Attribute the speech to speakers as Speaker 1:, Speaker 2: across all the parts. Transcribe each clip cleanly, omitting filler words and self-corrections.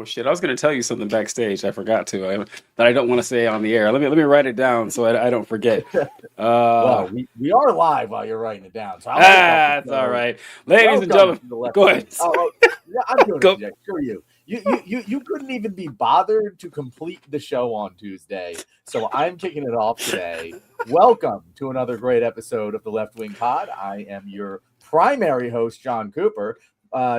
Speaker 1: shit! I was going to tell you something backstage. I forgot to. That I don't want to say on the air. Let me write it down so I don't forget.
Speaker 2: Well, we are live while you're writing it down, so
Speaker 1: that's all right, ladies and gentlemen. Go ahead.
Speaker 2: Yeah, I'm doing
Speaker 1: Go.
Speaker 2: it, Jay. Screw you. You couldn't even be bothered to complete the show on Tuesday, so I'm kicking it off today. Welcome to another great episode of the Left Wing Pod. I am your primary host, John Cooper,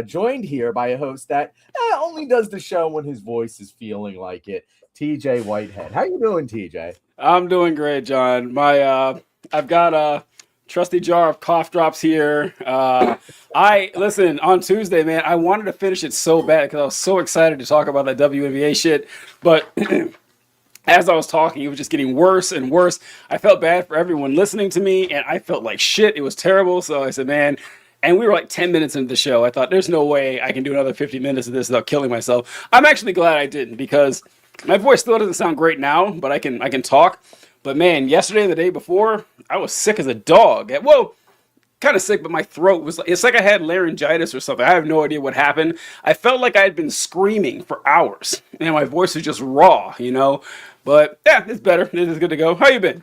Speaker 2: joined here by a host that only does the show when his voice is feeling like it, TJ Whitehead. How you doing, TJ?
Speaker 1: I'm doing great, John. I've got a trusty jar of cough drops here. Listen, on Tuesday, man, I wanted to finish it so bad because I was so excited to talk about that WNBA shit, but as I was talking, it was just getting worse and worse. I felt bad for everyone listening to me, and I felt like shit. It was terrible. So I said, man, and we were like 10 minutes into the show. I thought, there's no way I can do another 50 minutes of this without killing myself. I'm actually glad I didn't because my voice still doesn't sound great now, but I can talk. But man, yesterday and the day before, I was sick as a dog. Whoa, kind of sick, but my throat was, it's like I had laryngitis or something. I have no idea what happened. I felt like I had been screaming for hours, and my voice was just raw, you know? But yeah, it's better. It is good to go. How you been?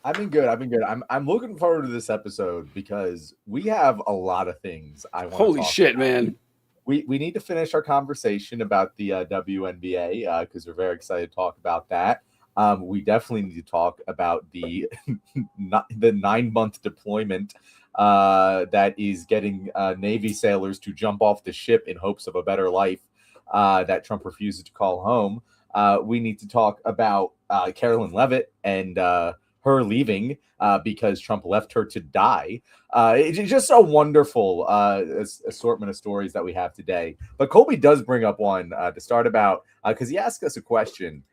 Speaker 2: I've been good. I'm looking forward to this episode because we have a lot of things I want to talk
Speaker 1: Holy shit,
Speaker 2: about.
Speaker 1: man.
Speaker 2: We need to finish our conversation about the WNBA because we're very excited to talk about that. We definitely need to talk about the 9-month deployment that is getting Navy sailors to jump off the ship in hopes of a better life that Trump refuses to call home. We need to talk about Carolyn Leavitt and her leaving because Trump left her to die. It's just a wonderful assortment of stories that we have today. But Colby does bring up one to start about because he asked us a question.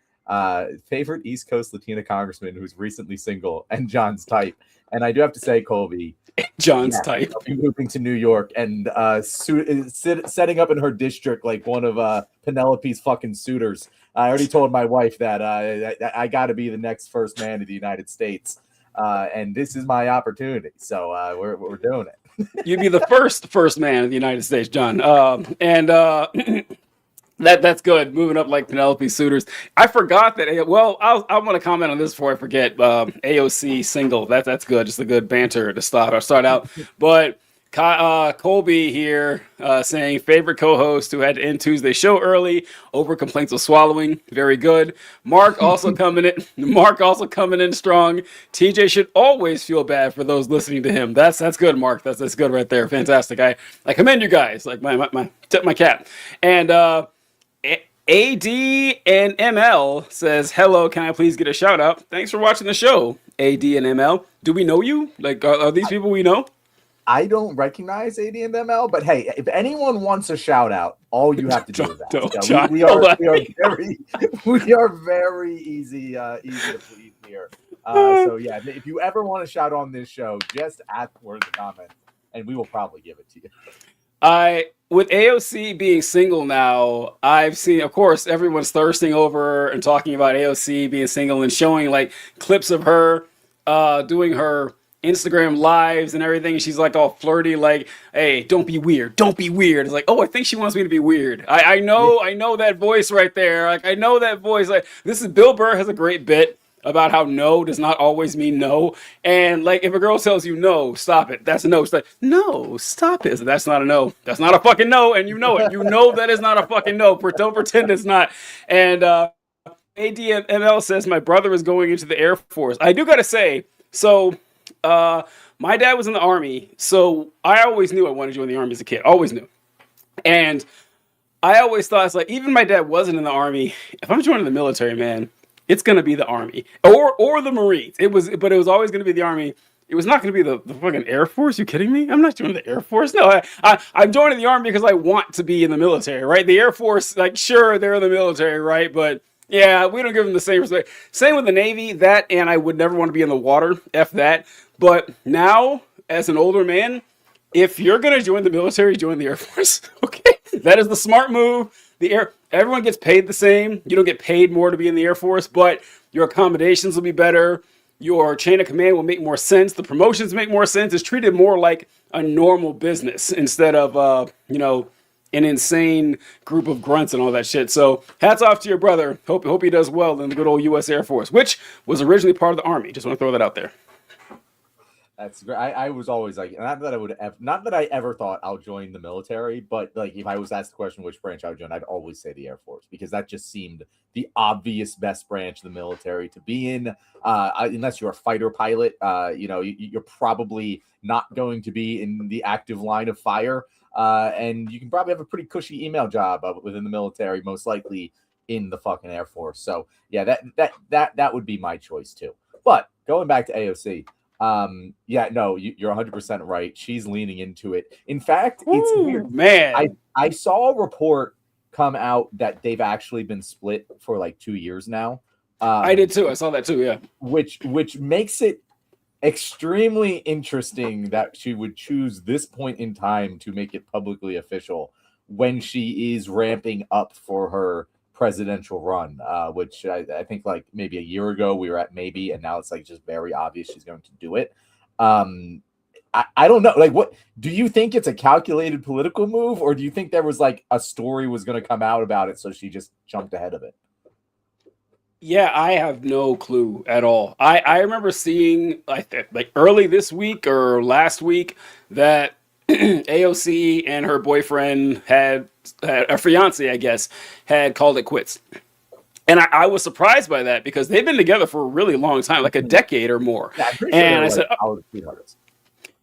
Speaker 2: Favorite East Coast Latina congressman who's recently single and John's type. And I do have to say, Colby,
Speaker 1: John's type.
Speaker 2: Moving to New York and setting up in her district like one of Penelope's fucking suitors. I already told my wife that I got to be the next first man of the United States. And this is my opportunity. So we're doing it.
Speaker 1: You'd be the first man of the United States, John. That's good. Moving up like Penelope suitors. I forgot that. Well, I want to comment on this before I forget. AOC single. That's good. Just a good banter to start out. But Colby here saying favorite co-host who had to end Tuesday's show early over complaints of swallowing. Very good. Mark also coming in. Mark also coming in strong. TJ should always feel bad for those listening to him. That's good, Mark. That's good right there. Fantastic. I commend you guys. Like my tip my cap. And AD and ML says, hello, can I please get a shout out? Thanks for watching the show, AD and ML. Do we know you? Like, are these people we know?
Speaker 2: I don't recognize AD and ML, but hey, if anyone wants a shout out, all you have to do is ask. We are very easy to please here. So yeah, if you ever want to shout on this show, just ask for the comment, and we will probably give it to you.
Speaker 1: With AOC being single now, I've seen, of course, everyone's thirsting over and talking about AOC being single and showing like clips of her doing her Instagram lives and everything. She's like all flirty, like, hey, don't be weird. Don't be weird. It's like, oh, I think she wants me to be weird. I know that voice right there. Like, I know that voice. Like, this is Bill Burr has a great bit about how no does not always mean no. And like, if a girl tells you no, stop it. That's a no. It's like, no, stop it. That's not a no. That's not a fucking no. And you know it. You know that is not a fucking no. Don't pretend it's not. And ADML says, my brother is going into the Air Force. I do got to say, so my dad was in the Army. So I always knew I wanted to join the Army as a kid. Always knew. And I always thought, it's like, even my dad wasn't in the Army. If I'm joining the military, man, it's going to be the Army or the Marines. But it was always going to be the Army. It was not going to be the fucking Air Force. You kidding me? I'm not joining the Air Force. No, I'm joining the Army because I want to be in the military, right? The Air Force, like, sure, they're in the military, right? But yeah, we don't give them the same respect. Same with the Navy, that, and I would never want to be in the water. F that. But now, as an older man, if you're going to join the military, join the Air Force. Okay? That is the smart move. Everyone gets paid the same. You don't get paid more to be in the Air Force, but your accommodations will be better. Your chain of command will make more sense. The promotions make more sense. It's treated more like a normal business instead of, an insane group of grunts and all that shit. So hats off to your brother. Hope he does well in the good old U.S. Air Force, which was originally part of the Army. Just want to throw that out there.
Speaker 2: That's great. I was always like, not that I ever thought I'll join the military, but like if I was asked the question which branch I would join, I'd always say the Air Force because that just seemed the obvious best branch of the military to be in. Unless you're a fighter pilot, you're probably not going to be in the active line of fire, and you can probably have a pretty cushy email job within the military, most likely in the fucking Air Force. So yeah, that would be my choice too. But going back to AOC. You're 100% right. She's leaning into it. In fact, it's weird.
Speaker 1: Man,
Speaker 2: I saw a report come out that they've actually been split for like 2 years now.
Speaker 1: I did too. I saw that too. Yeah,
Speaker 2: which makes it extremely interesting that she would choose this point in time to make it publicly official when she is ramping up for her presidential run, which I think like maybe a year ago we were at maybe, and now it's like just very obvious she's going to do it. I don't know. Like, what do you think? It's a calculated political move, or do you think there was like a story was going to come out about it, so she just jumped ahead of it?
Speaker 1: Yeah, I have no clue at all. I remember seeing like early this week or last week that AOC and her boyfriend had a fiance, I guess, had called it quits. And I was surprised by that because they've been together for a really long time, like a decade or more.
Speaker 2: Yeah, I'm pretty
Speaker 1: and I
Speaker 2: sure
Speaker 1: said,
Speaker 2: sweethearts.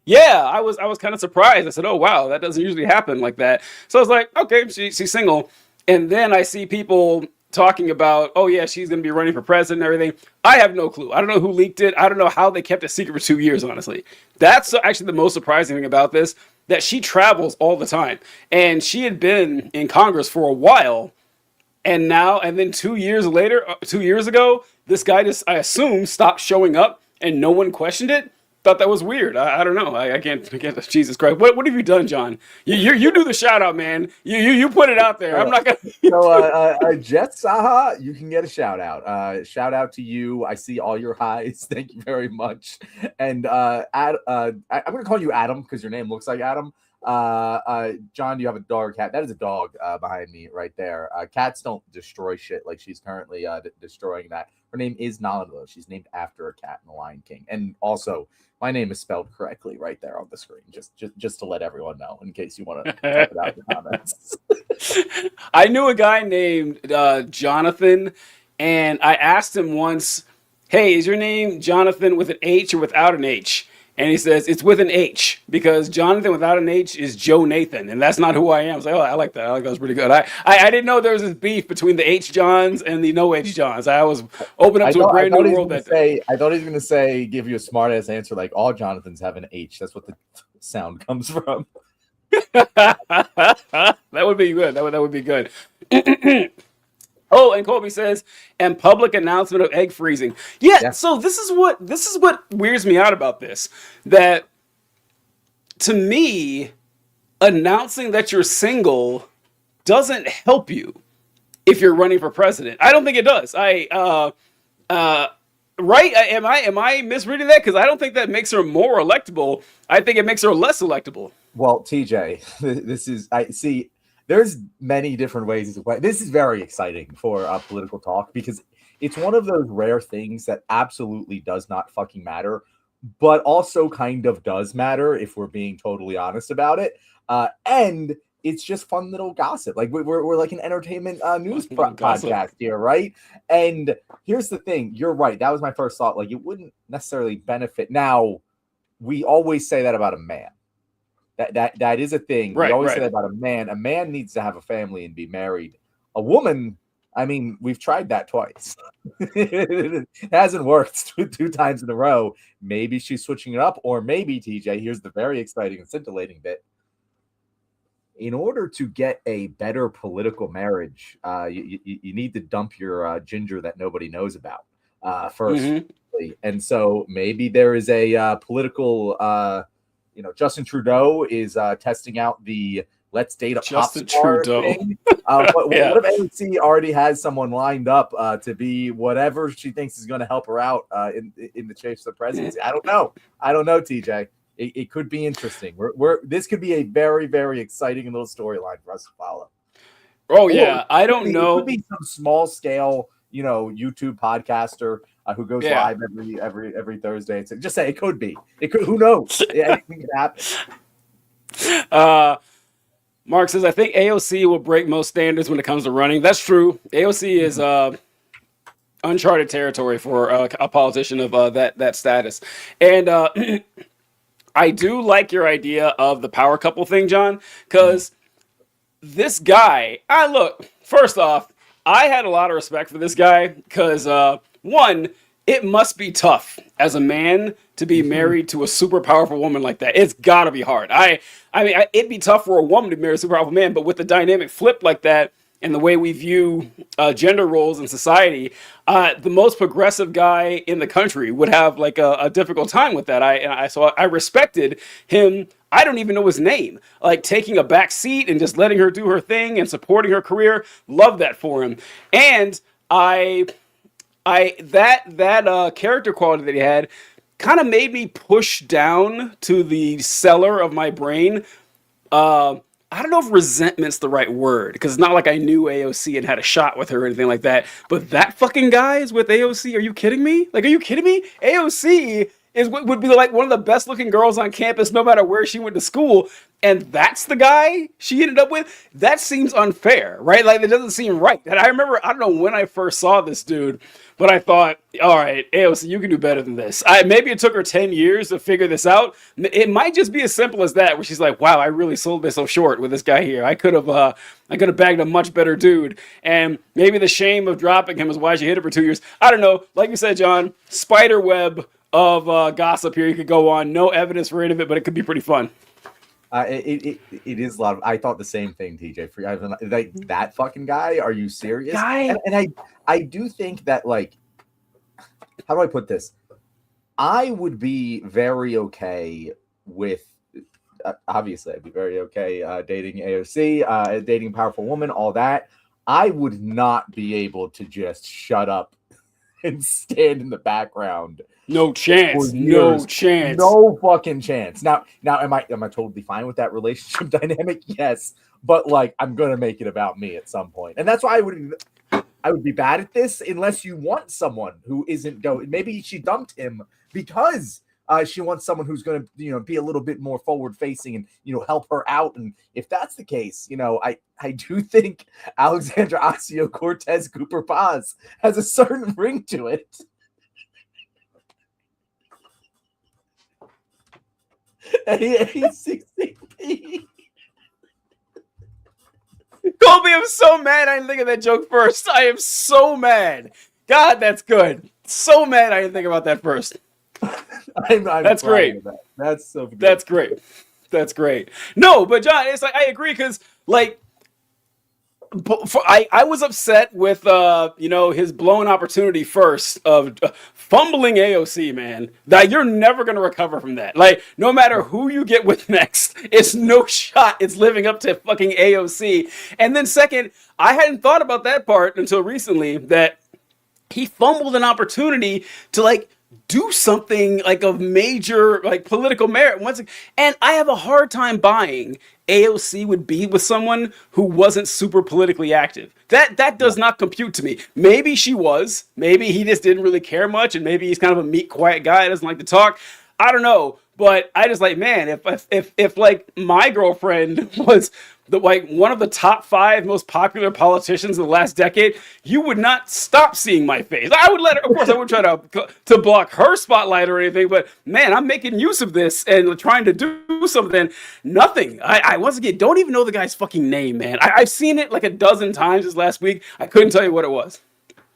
Speaker 1: yeah, I was kind of surprised. I said, oh wow, that doesn't usually happen like that. So I was like, okay, she's single. And then I see people talking about, oh yeah, she's going to be running for president and everything. I have no clue. I don't know who leaked it. I don't know how they kept it secret for 2 years, honestly. That's actually the most surprising thing about this, that she travels all the time. And she had been in Congress for a while. And then 2 years later, 2 years ago, this guy just, I assume, stopped showing up and no one questioned it. Thought that was weird. I don't know. I can't. Jesus Christ. What have you done, John? You do the shout out, man. You put it out there. I'm not gonna.
Speaker 2: So, Jet Saha, you can get a shout out. Shout out to you. I see all your highs. Thank you very much. And I'm gonna call you Adam because your name looks like Adam. John, you have a dog or cat? That is a dog behind me right there. Cats don't destroy shit like she's currently destroying that. Her name is Nala, though. She's named after a cat in the Lion King. And also, my name is spelled correctly right there on the screen, just to let everyone know in case you want to type it out in the comments.
Speaker 1: I knew a guy named Jonathan, and I asked him once, hey, is your name Jonathan with an H or without an H? And he says, it's with an H, because Jonathan without an H is Joe Nathan, and that's not who I am. I was like, oh, I like that. I like that. Was pretty good. I didn't know there was this beef between the H Johns and the no H Johns. I was open up to a brand new world.
Speaker 2: I thought he was going to say, give you a smart ass answer, like all Jonathans have an H. That's what the sound comes from.
Speaker 1: That would be good. That would be good. Oh, and Colby says, and public announcement of egg freezing. Yeah, so this is what weirds me out about this. That to me, announcing that you're single doesn't help you if you're running for president. I don't think it does. Right? Am I misreading that? Because I don't think that makes her more electable. I think it makes her less electable.
Speaker 2: Well, TJ, I see. There's many different ways to play. This is very exciting for political talk because it's one of those rare things that absolutely does not fucking matter, but also kind of does matter if we're being totally honest about it. And it's just fun little gossip. Like we're like an entertainment news podcast here, right? And here's the thing. You're right. That was my first thought. Like it wouldn't necessarily benefit. Now, we always say that about a man. That is a thing.
Speaker 1: Right,
Speaker 2: we always say that about a man. A man needs to have a family and be married. A woman, I mean, we've tried that twice. It hasn't worked two times in a row. Maybe she's switching it up, or maybe, TJ, here's the very exciting and scintillating bit. In order to get a better political marriage, you need to dump your ginger that nobody knows about first. Mm-hmm. And so maybe there is a political... Justin Trudeau is testing out the let's date a pop star thing. What if AOC already has someone lined up to be whatever she thinks is going to help her out in the chase of the presidency? I don't know, TJ. it could be interesting. This could be a very, very exciting little storyline for us to follow.
Speaker 1: Oh yeah, I don't
Speaker 2: It could
Speaker 1: know.
Speaker 2: be some small scale, YouTube podcaster who goes
Speaker 1: Yeah.
Speaker 2: live every Thursday. It's just say it could be. It could. Who knows? Anything could happen.
Speaker 1: Mark says, I think AOC will break most standards when it comes to running. That's true. AOC is uncharted territory for a politician of that status. And I do like your idea of the power couple thing, John, because this guy, look, first off, I had a lot of respect for this guy because, one, it must be tough as a man to be married to a super powerful woman like that. It's got to be hard. It'd be tough for a woman to marry a super powerful man, but with the dynamic flip like that and the way we view gender roles in society, the most progressive guy in the country would have like a difficult time with that. So I respected him. I don't even know his name. Like taking a back seat and just letting her do her thing and supporting her career. Love that for him. And that character quality that he had kind of made me push down to the cellar of my brain. I don't know if resentment's the right word because it's not like I knew AOC and had a shot with her or anything like that. But that fucking guy is with AOC. Are you kidding me? Like, are you kidding me? AOC would be like one of the best looking girls on campus, no matter where she went to school. And that's the guy she ended up with. That seems unfair, right? Like, it doesn't seem right. And I remember, I don't know when I first saw this dude, but I thought, all right, AOC, you can do better than this. Maybe it took her 10 years to figure this out. It might just be as simple as that, where she's like, wow, I really sold myself short with this guy here. I could have bagged a much better dude. And maybe the shame of dropping him is why she hid it for 2 years. I don't know. Like you said, John, spider web of gossip here you could go on. No evidence for any of it, but it could be pretty fun.
Speaker 2: It is a lot of. I thought the same thing, TJ. Like that fucking guy. Are you serious?
Speaker 1: Guy.
Speaker 2: And I do think that, like, how do I put this? I would be very okay with. Obviously, I'd be very okay dating AOC, dating a powerful woman, all that. I would not be able to just shut up and stand in the background.
Speaker 1: No chance. No chance.
Speaker 2: No fucking chance. Now, am I totally fine with that relationship dynamic? Yes, but like, I'm gonna make it about me at some point, and that's why I would be bad at this unless you want someone who isn't going. Maybe she dumped him because she wants someone who's going to, be a little bit more forward facing and, help her out. And if that's the case, I do think Alexandra Ocasio-Cortez Cooper Paz has a certain ring to it. A16P.
Speaker 1: Colby, I'm so mad I didn't think of that joke first. I am so mad. God, that's good. So mad I didn't think about that first. That's great.
Speaker 2: That's so good.
Speaker 1: That's great. That's great. No, but John, it's like I agree because like I was upset with his blown opportunity first of fumbling AOC, man. That you're never gonna recover from that. Like no matter who you get with next, it's no shot. It's living up to fucking AOC. And then second, I hadn't thought about that part until recently that he fumbled an opportunity to like do something like of major like political merit once, and I have a hard time buying AOC would be with someone who wasn't super politically active. That does not compute to me. Maybe she was, maybe he just didn't really care much, and maybe he's kind of a meek, quiet guy, doesn't like to talk. I don't know, but I just like, man, if like my girlfriend was one of the top 5 most popular politicians in the last decade, you would not stop seeing my face. I would let her, of course, I would try to block her spotlight or anything, but man, I'm making use of this and trying to do something. Nothing. I once again don't even know the guy's fucking name, man. I've seen it like a dozen times this last week. I couldn't tell you what it was.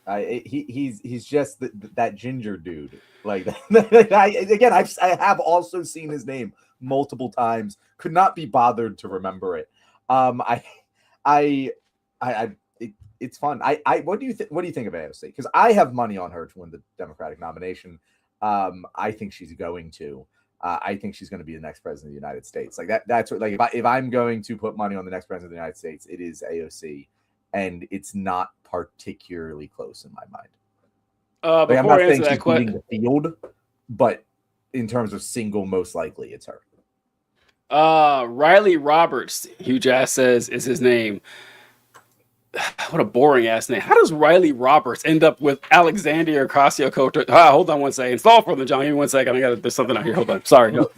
Speaker 2: He's just that ginger dude. Like I have also seen his name multiple times. Could not be bothered to remember it. It's fun. What do you think of AOC? Because I have money on her to win the Democratic nomination. I think she's going to. I think she's going to be the next president of the United States. Like that. That's what, like if I'm going to put money on the next president of the United States, it is AOC, and it's not particularly close in my mind. I'm not saying she's beating the field, but in terms of single most likely, it's her.
Speaker 1: Riley Roberts, Hugh Jass says, is his name. What a boring ass name. How does Riley Roberts end up with Alexandria Ocasio Cortez? Hold on one second. Stall for the John. Give me 1 second. There's something out here. Hold on. Sorry.
Speaker 2: Go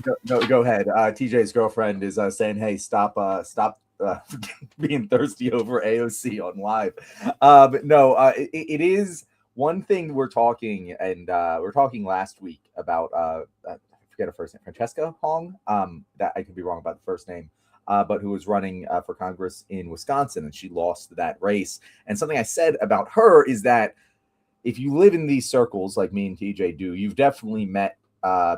Speaker 2: ahead. TJ's girlfriend is saying, "Hey, stop being thirsty over AOC on live." It is one thing we're talking, and we're talking last week about I forget her first name, Francesca Hong. That I could be wrong about the first name. But who was running for Congress in Wisconsin, and she lost that race. And something I said about her is that if you live in these circles like me and TJ do, you've definitely met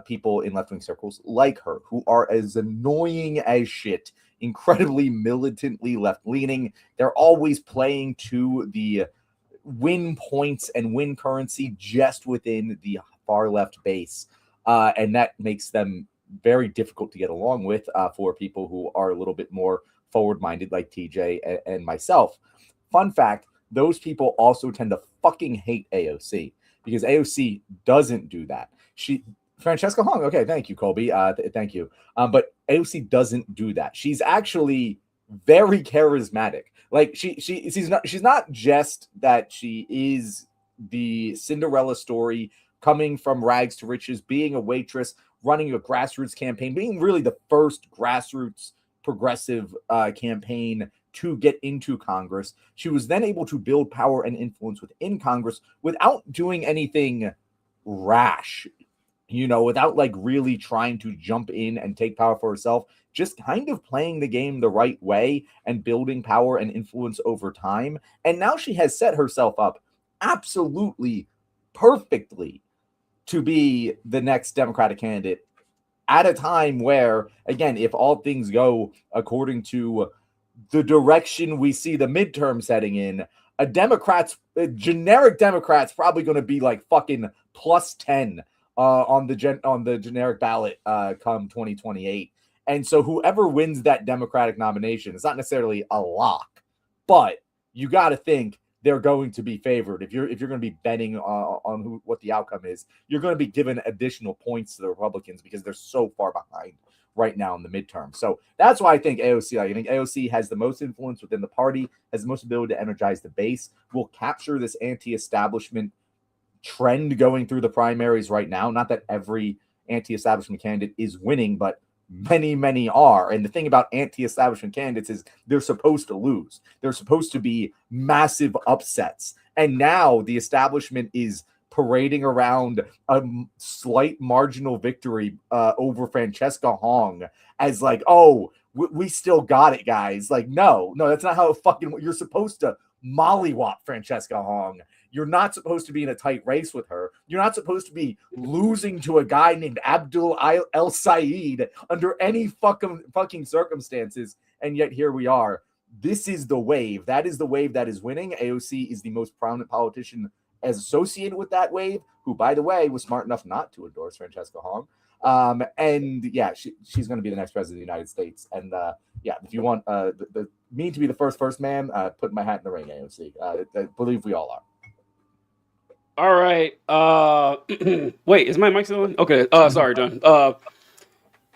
Speaker 2: people in left-wing circles like her who are as annoying as shit, incredibly militantly left-leaning. They're always playing to the win points and win currency just within the far left base. And that makes them very difficult to get along with for people who are a little bit more forward-minded like TJ and myself. Fun fact, those people also tend to fucking hate AOC because AOC doesn't do that. Francesca Hong, okay, thank you, Colby. Thank you. But AOC doesn't do that. She's actually very charismatic. Like she's not just that she is the Cinderella story coming from rags to riches, being a waitress, running a grassroots campaign, being really the first grassroots progressive campaign to get into Congress. She was then able to build power and influence within Congress without doing anything rash, without like really trying to jump in and take power for herself, just kind of playing the game the right way and building power and influence over time. And now she has set herself up absolutely perfectly to be the next Democratic candidate at a time where, again, if all things go according to the direction we see the midterm setting in, generic Democrats probably going to be like fucking plus 10 on the generic ballot come 2028. And so whoever wins that Democratic nomination, it's not necessarily a lock, but you got to think they're going to be favored. If you're going to be betting on what the outcome is, you're going to be given additional points to the Republicans because they're so far behind right now in the midterm. So that's why I think AOC has the most influence within the party, has the most ability to energize the base, will capture this anti-establishment trend going through the primaries right now. Not that every anti-establishment candidate is winning, but many are. And the thing about anti-establishment candidates is they're supposed to lose. They're supposed to be massive upsets. And now the establishment is parading around a slight marginal victory over Francesca Hong as like, oh, we still got it, guys. Like, no, that's not how it fucking. You're supposed to mollywop Francesca Hong. You're not supposed to be in a tight race with her. You're not supposed to be losing to a guy named Abdul El Said under any fucking circumstances. And yet here we are. This is the wave. That is the wave that is winning. AOC is the most prominent politician as associated with that wave, who, by the way, was smart enough not to endorse Francesca Hong. And yeah, she's going to be the next president of the United States. And yeah, if you want me to be the first man, put my hat in the ring, AOC. I believe we all are.
Speaker 1: All right. Wait, is my mic still on? Okay. Sorry, John.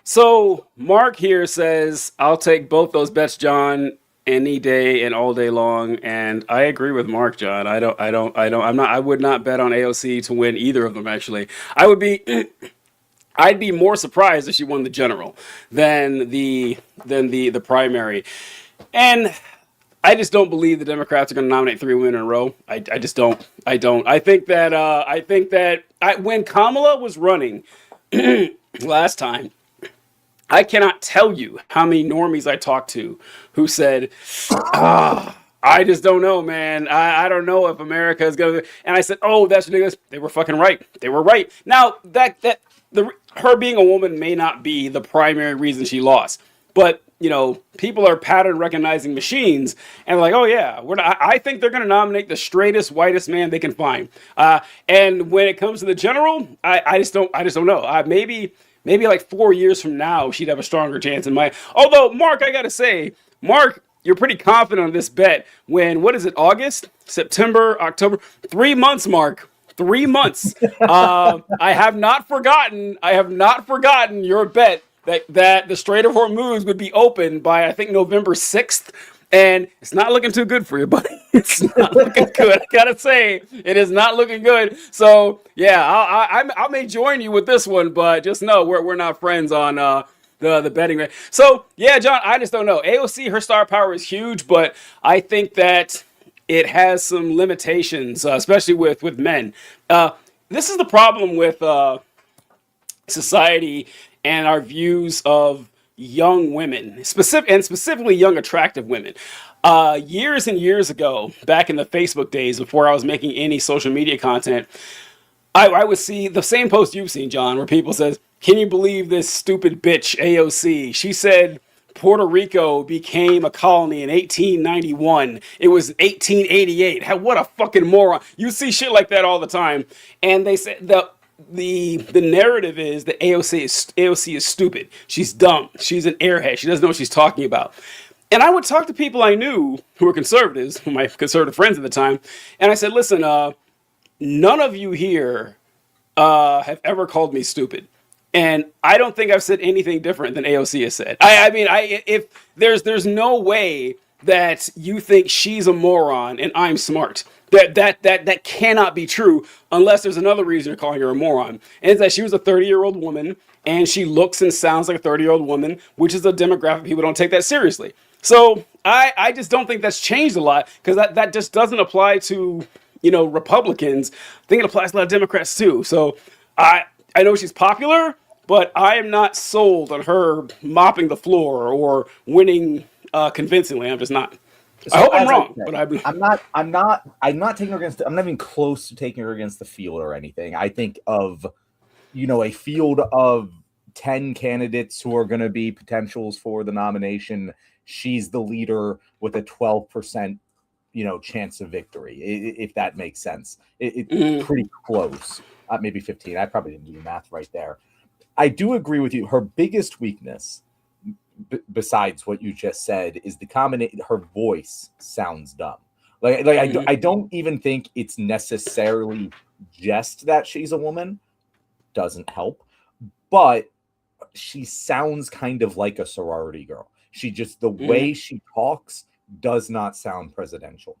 Speaker 1: So Mark here says, I'll take both those bets, John, any day and all day long. And I agree with Mark, John. I would not bet on AOC to win either of them, actually. I'd be more surprised if she won the general than the primary. And I just don't believe the Democrats are going to nominate 3 women in a row. I just don't. I think that when Kamala was running last time, I cannot tell you how many normies I talked to who said, I just don't know, man. I don't know if America is going to. And I said, oh, that's ridiculous. They were fucking right. They were right. Now, her being a woman may not be the primary reason she lost. But, people are pattern recognizing machines and like, oh yeah, I think they're going to nominate the straightest, whitest man they can find. And when it comes to the general, I just don't know. Maybe like 4 years from now, she'd have a stronger chance in my. Although, Mark, I got to say, Mark, you're pretty confident on this bet when, what is it, August, September, October, 3 months, Mark. 3 months. I have not forgotten. I have not forgotten your bet that the Strait of Hormuz would be open by, I think, November 6th. And it's not looking too good for you, buddy. It's not looking good. I gotta say, it is not looking good. So yeah, I may join you with this one, but just know we're not friends on the betting rate. So yeah, John, I just don't know. AOC, her star power is huge, but I think that it has some limitations, especially with men. This is the problem with society and our views of young women, specifically young attractive women. Years and years ago, back in the Facebook days, before I was making any social media content, I would see the same post you've seen, John, where people says, "Can you believe this stupid bitch AOC? She said Puerto Rico became a colony in 1891. It was 1888. What a fucking moron!" You see shit like that all the time, and they say the narrative is that AOC is stupid. She's dumb. She's an airhead. She doesn't know what she's talking about. And I would talk to people I knew who were conservatives, my conservative friends at the time, and I said, "Listen, none of you here have ever called me stupid. And I don't think I've said anything different than AOC has said. If there's no way that you think she's a moron and I'm smart. That cannot be true unless there's another reason you're calling her a moron. And it's that she was a 30-year-old woman and she looks and sounds like a 30-year-old woman, which is a demographic people don't take that seriously. So I just don't think that's changed a lot, because that just doesn't apply to, Republicans. I think it applies to a lot of Democrats too. So I know she's popular, but I am not sold on her mopping the floor or winning convincingly. I'm just not.
Speaker 2: So
Speaker 1: I hope I'm wrong, but
Speaker 2: I'm not taking her against. I'm not even close to taking her against the field or anything. I think of, a field of 10 candidates who are going to be potentials for the nomination. She's the leader with a 12%, chance of victory, if that makes sense. It's pretty close. Maybe 15. I probably didn't do the math right there. I do agree with you. Her biggest weakness, besides what you just said, is the combination. Her voice sounds dumb. I don't even think it's necessarily just that she's a woman. Doesn't help, but she sounds kind of like a sorority girl. She just, the way she talks does not sound presidential.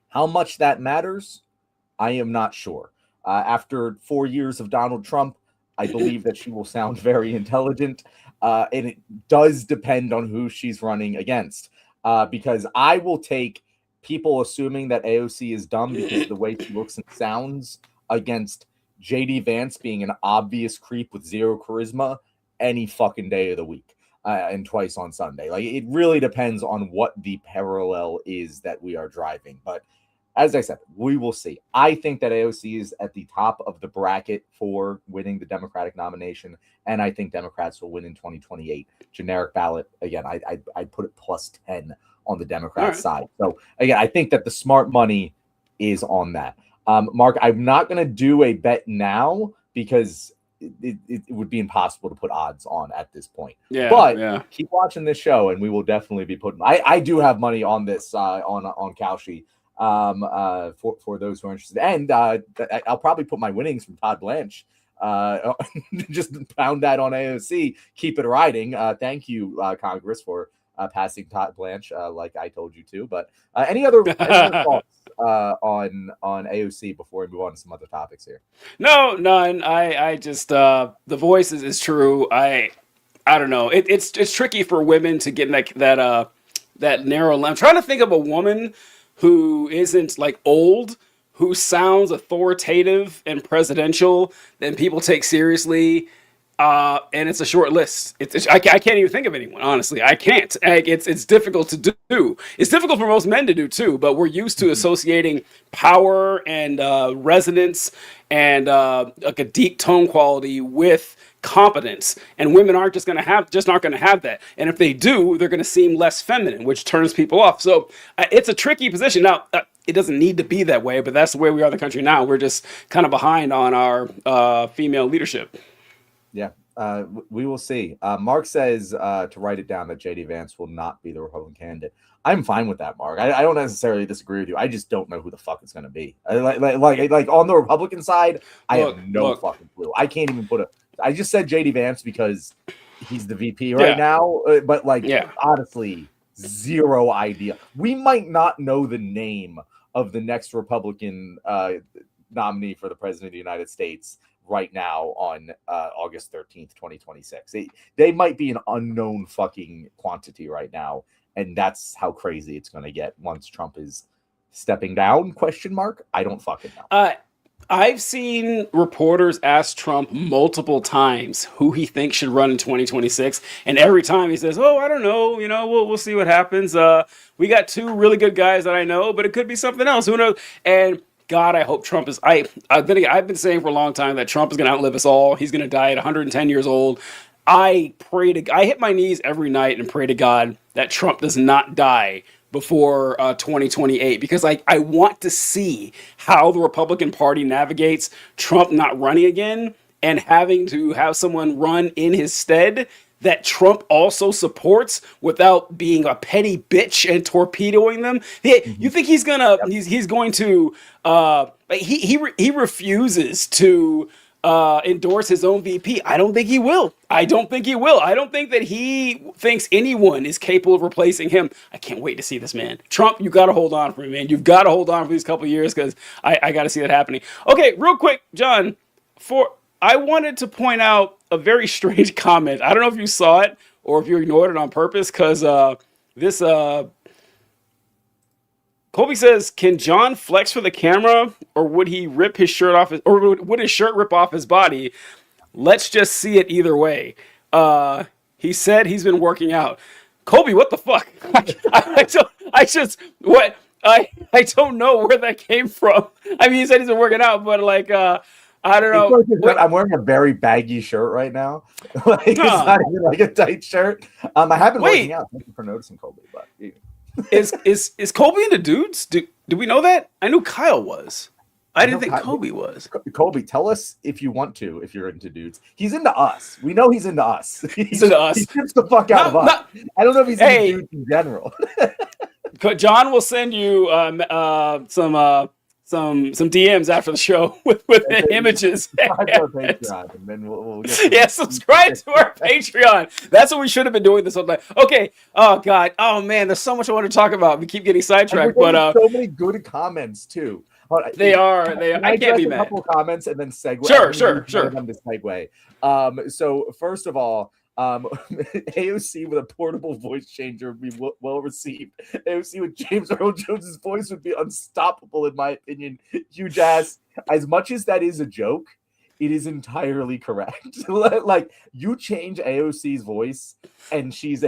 Speaker 2: How much that matters, I am not sure. After 4 years of Donald Trump, I believe that she will sound very intelligent. And it does depend on who she's running against. Because I will take people assuming that AOC is dumb because of the way she looks and sounds against JD Vance being an obvious creep with zero charisma any fucking day of the week. And twice on Sunday. It really depends on what the parallel is that we are driving. But as I said, we will see. I think that AOC is at the top of the bracket for winning the Democratic nomination, and I think Democrats will win in 2028. Generic ballot, again, I'd put it plus 10 on the Democrat side. So, again, I think that the smart money is on that. Mark, I'm not going to do a bet now because it would be impossible to put odds on at this point. But keep watching this show, and we will definitely be putting. I do have money on this on Cauchy for those who are interested, and I'll probably put my winnings from Todd Blanche. Just pound that on AOC. Keep it riding. Thank you, Congress, for passing Todd Blanche, like I told you to. But any other thoughts on AOC before we move on to some other topics here?
Speaker 1: No, none. I just the voice is true. I don't know. It's tricky for women to get in that narrow line. I'm trying to think of a woman who isn't old, who sounds authoritative and presidential, that people take seriously. And it's a short list. I can't even think of anyone, honestly. I can't. It's difficult to do. It's difficult for most men to do too, but we're used to associating power and resonance and a deep tone quality with competence. And women aren't just not going to have that. And if they do, they're going to seem less feminine, which turns people off. So it's a tricky position. Now, it doesn't need to be that way, but that's the way we are in the country now. We're just kind of behind on our female leadership.
Speaker 2: Yeah, We will see. Mark says to write it down that JD Vance will not be the Republican candidate. I'm fine with that, Mark. I don't necessarily disagree with you. I just don't know who the fuck it's going to be. Like on the Republican side, I have no fucking clue. I can't even put a. I just said JD Vance because he's the VP right now, but honestly, zero idea. We might not know the name of the next Republican nominee for the president of the United States right now on August 13th, 2026. They might be an unknown fucking quantity right now, and that's how crazy it's going to get once Trump is stepping down, question mark? I don't fucking know.
Speaker 1: I've seen reporters ask Trump multiple times who he thinks should run in 2026, and every time he says, "Oh, I don't know. You know, we'll see what happens. We got two really good guys that I know, but it could be something else. Who knows?" And God, I hope Trump is. I've been saying for a long time that Trump is going to outlive us all. He's going to die at 110 years old. I hit my knees every night and pray to God that Trump does not die before 2028, because I want to see how the Republican Party navigates Trump not running again and having to have someone run in his stead that Trump also supports without being a petty bitch and torpedoing them. You think he's gonna? He's going to? He refuses to endorse his own VP. I don't think he will. I don't think that he thinks anyone is capable of replacing him. I can't wait to see this, man. Trump, you got to hold on for me, man. You've got to hold on for these couple of years, because I got to see that happening. Okay, real quick, John, I wanted to point out a very strange comment. I don't know if you saw it or if you ignored it on purpose, because this Colby says, "Can John flex for the camera, or would he rip his shirt off, or would his shirt rip off his body? Let's just see it either way." He said he's been working out. Colby, what the fuck? I don't know where that came from. I mean, he said he's been working out, but like, I don't know.
Speaker 2: I'm wearing a very baggy shirt right now. It's not even like a tight shirt. I have been working out. Thank you for noticing, Colby. But
Speaker 1: is Colby into dudes? Do we know that? I knew Kyle was. I didn't think Colby was.
Speaker 2: Colby, tell us if you want to, if you're into dudes. He's into us. We know he's into us.
Speaker 1: He's into us.
Speaker 2: He gets the fuck out of us. I don't know if he's into dudes in general.
Speaker 1: John will send you some DMs after the show with images.
Speaker 2: Subscribe to our Patreon, and then we'll
Speaker 1: subscribe to our Patreon. That's what we should have been doing this whole time. Okay. Oh God. Oh man. There's so much I want to talk about. We keep getting sidetracked, but
Speaker 2: so many good comments too.
Speaker 1: They are. I can't be mad.
Speaker 2: A couple comments and then segue.
Speaker 1: Sure.
Speaker 2: Them to segue. So first of all, AOC with a portable voice changer would be well received. AOC with James Earl Jones's voice would be unstoppable, in my opinion. Huge ass. As much as that is a joke, it is entirely correct. Like, you change AOC's voice, and she's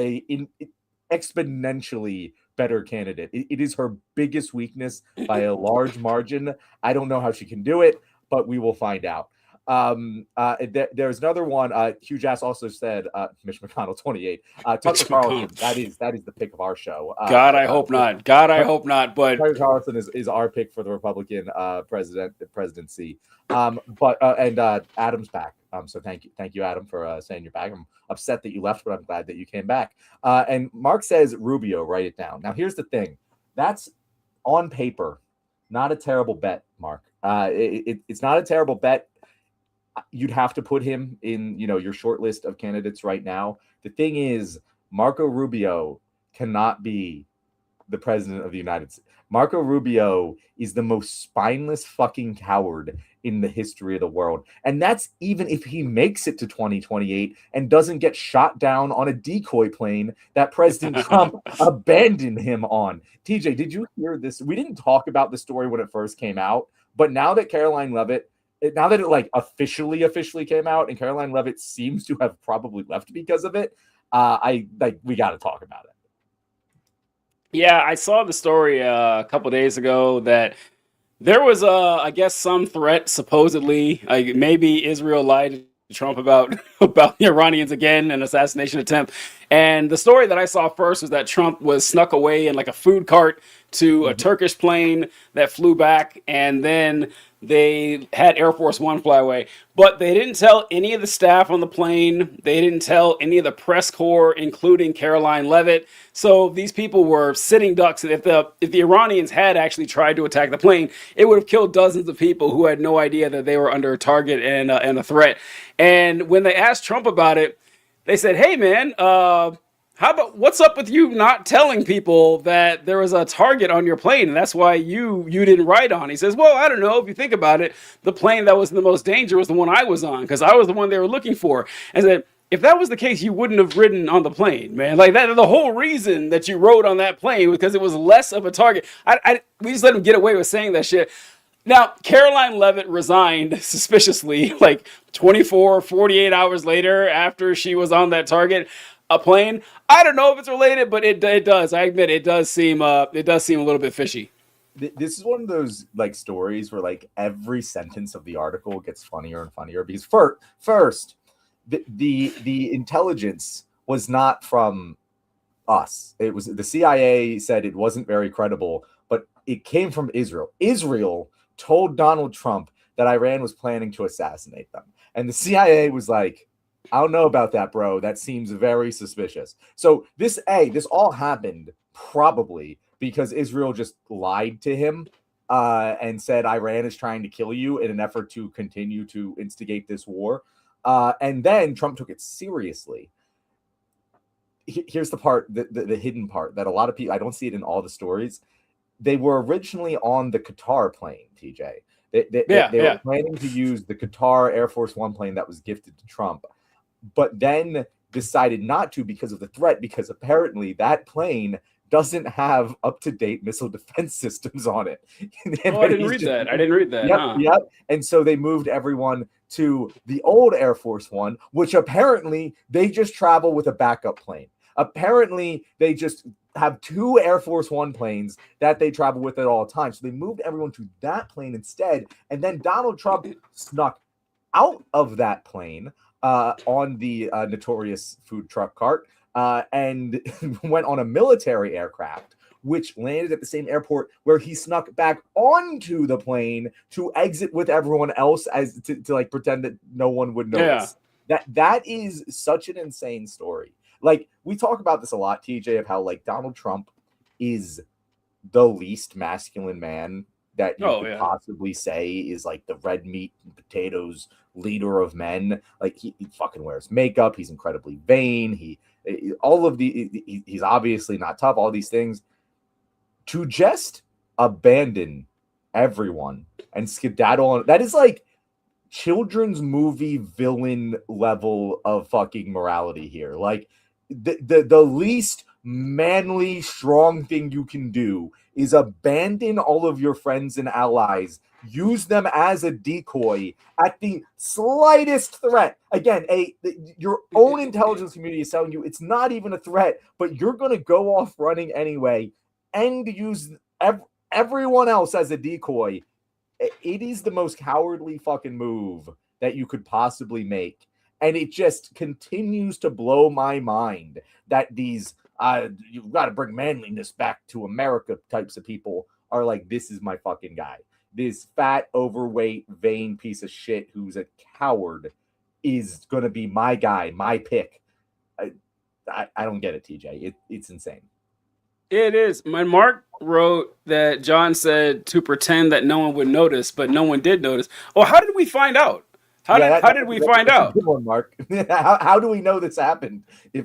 Speaker 2: exponentially better candidate. It is her biggest weakness by a large margin. I don't know how she can do it, but we will find out. There's another one. Huge ass also said, Mitch McConnell 28. Tucker Carlson. That is the pick of our show.
Speaker 1: God, I hope not. I hope not. But
Speaker 2: Tucker Carlson is our pick for the Republican presidency. And Adam's back. So thank you, Adam, for saying you're back. I'm upset that you left, but I'm glad that you came back. And Mark says Rubio. Write it down. Now here's the thing. That's on paper, not a terrible bet, Mark. It's not a terrible bet. You'd have to put him in, your short list of candidates right now. The thing is, Marco Rubio cannot be the president of the United States. Marco Rubio is the most spineless fucking coward in the history of the world. And that's even if he makes it to 2028 and doesn't get shot down on a decoy plane that President Trump abandoned him on. TJ, did you hear this? We didn't talk about the story when it first came out, but now that it like officially came out, and Caroline Leavitt seems to have probably left because of it, we got to talk about it.
Speaker 1: Yeah, I saw the story a couple days ago that there was I guess some threat supposedly, like maybe Israel lied to Trump about the Iranians again, an assassination attempt. And the story that I saw first was that Trump was snuck away in like a food cart to a Turkish plane that flew back, and then they had Air Force One fly away. But they didn't tell any of the staff on the plane. They didn't tell any of the press corps, including Caroline Leavitt. So these people were sitting ducks. And if the Iranians had actually tried to attack the plane, it would have killed dozens of people who had no idea that they were under a target and a threat. And when they asked Trump about it, they said, "Hey, man, how about what's up with you not telling people that there was a target on your plane and that's why you didn't ride on?" He says, "Well, I don't know. If you think about it, the plane that was the most dangerous was the one I was on because I was the one they were looking for." And said, "If that was the case, you wouldn't have ridden on the plane, man. Like that, the whole reason that you rode on that plane was because it was less of a target." We just let him get away with saying that shit. Now, Caroline Leavitt resigned suspiciously like 24, 48 hours later after she was on that target a plane. I don't know if it's related, but it does. I admit it does seem a little bit fishy.
Speaker 2: This is one of those like stories where like every sentence of the article gets funnier and funnier because first the intelligence was not from us. It was the CIA said it wasn't very credible, but it came from Israel. Israel told Donald Trump that Iran was planning to assassinate them, and the CIA was like, "I don't know about that, bro. That seems very suspicious." So this all happened probably because Israel just lied to him and said Iran is trying to kill you in an effort to continue to instigate this war. And then Trump took it seriously. Here's the part, the hidden part that a lot of people, I don't see it in all the stories. They were originally on the Qatar plane, TJ. They were planning to use the Qatar Air Force One plane that was gifted to Trump, but then decided not to because of the threat, because apparently that plane doesn't have up-to-date missile defense systems on it.
Speaker 1: Oh, I didn't read that.
Speaker 2: Yep. And so they moved everyone to the old Air Force One, which apparently they just travel with a backup plane. Apparently they just have two Air Force One planes that they travel with at all times. So they moved everyone to that plane instead. And then Donald Trump snuck out of that plane on the notorious food truck cart and went on a military aircraft, which landed at the same airport where he snuck back onto the plane to exit with everyone else as to like pretend that no one would notice. That is such an insane story. Like, we talk about this a lot, TJ, of how like Donald Trump is the least masculine man that you could possibly say is like the red meat and potatoes leader of men. Like he fucking wears makeup. He's incredibly vain. He's obviously not tough. All these things. To just abandon everyone and skedaddle on, that is like children's movie villain level of fucking morality here. Like the least manly, strong thing you can do is abandon all of your friends and allies, use them as a decoy at the slightest threat. Again, your own intelligence community is telling you it's not even a threat, but you're going to go off running anyway and use everyone else as a decoy. It is the most cowardly fucking move that you could possibly make. And it just continues to blow my mind that these you've got to bring manliness back to America types of people are like, this is my fucking guy. This fat, overweight, vain piece of shit who's a coward is going to be my guy, my pick. I don't get it, TJ. It's insane.
Speaker 1: It is. When Mark wrote that John said to pretend that no one would notice, but no one did notice. Oh, how did we find out? How did we find out?
Speaker 2: Good one, Mark. How do we know this happened?
Speaker 1: I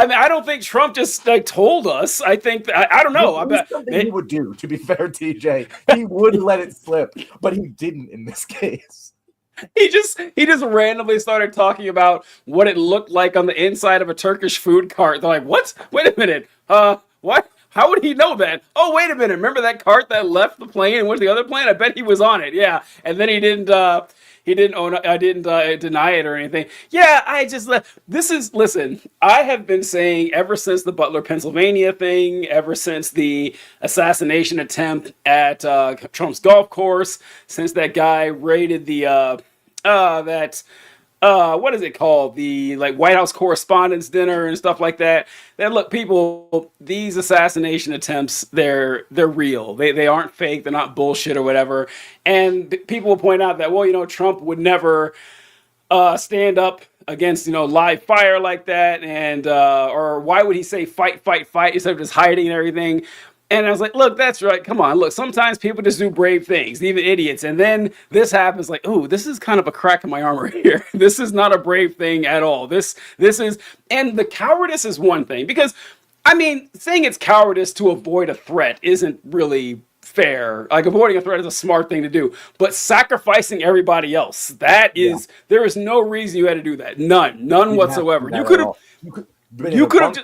Speaker 1: mean, I don't think Trump just like told us. I think I don't know. I bet
Speaker 2: something he would do. To be fair, TJ, he would let it slip, but he didn't in this case.
Speaker 1: He just randomly started talking about what it looked like on the inside of a Turkish food cart. They're like, "What? Wait a minute. What? How would he know that? Oh, wait a minute. Remember that cart that left the plane and went to the other plane? I bet he was on it. Yeah." And then he didn't deny it or anything. Yeah, listen, I have been saying ever since the Butler, Pennsylvania thing, ever since the assassination attempt at Trump's golf course, since that guy raided the what is it called? The like White House Correspondents' Dinner and stuff like that. That look, people, these assassination attempts, they're real. They aren't fake. They're not bullshit or whatever. And people will point out that, well, Trump would never stand up against live fire like that, and or why would he say fight, fight, fight instead of just hiding and everything? And I was like, look, that's right. Come on, look. Sometimes people just do brave things, even idiots. And then this happens. Like, ooh, this is kind of a crack in my armor here. This is not a brave thing at all. This is, and the cowardice is one thing because, I mean, saying it's cowardice to avoid a threat isn't really fair. Like avoiding a threat is a smart thing to do, but sacrificing everybody else, that is, there is no reason you had to do that. None whatsoever. You could have,
Speaker 2: you could have,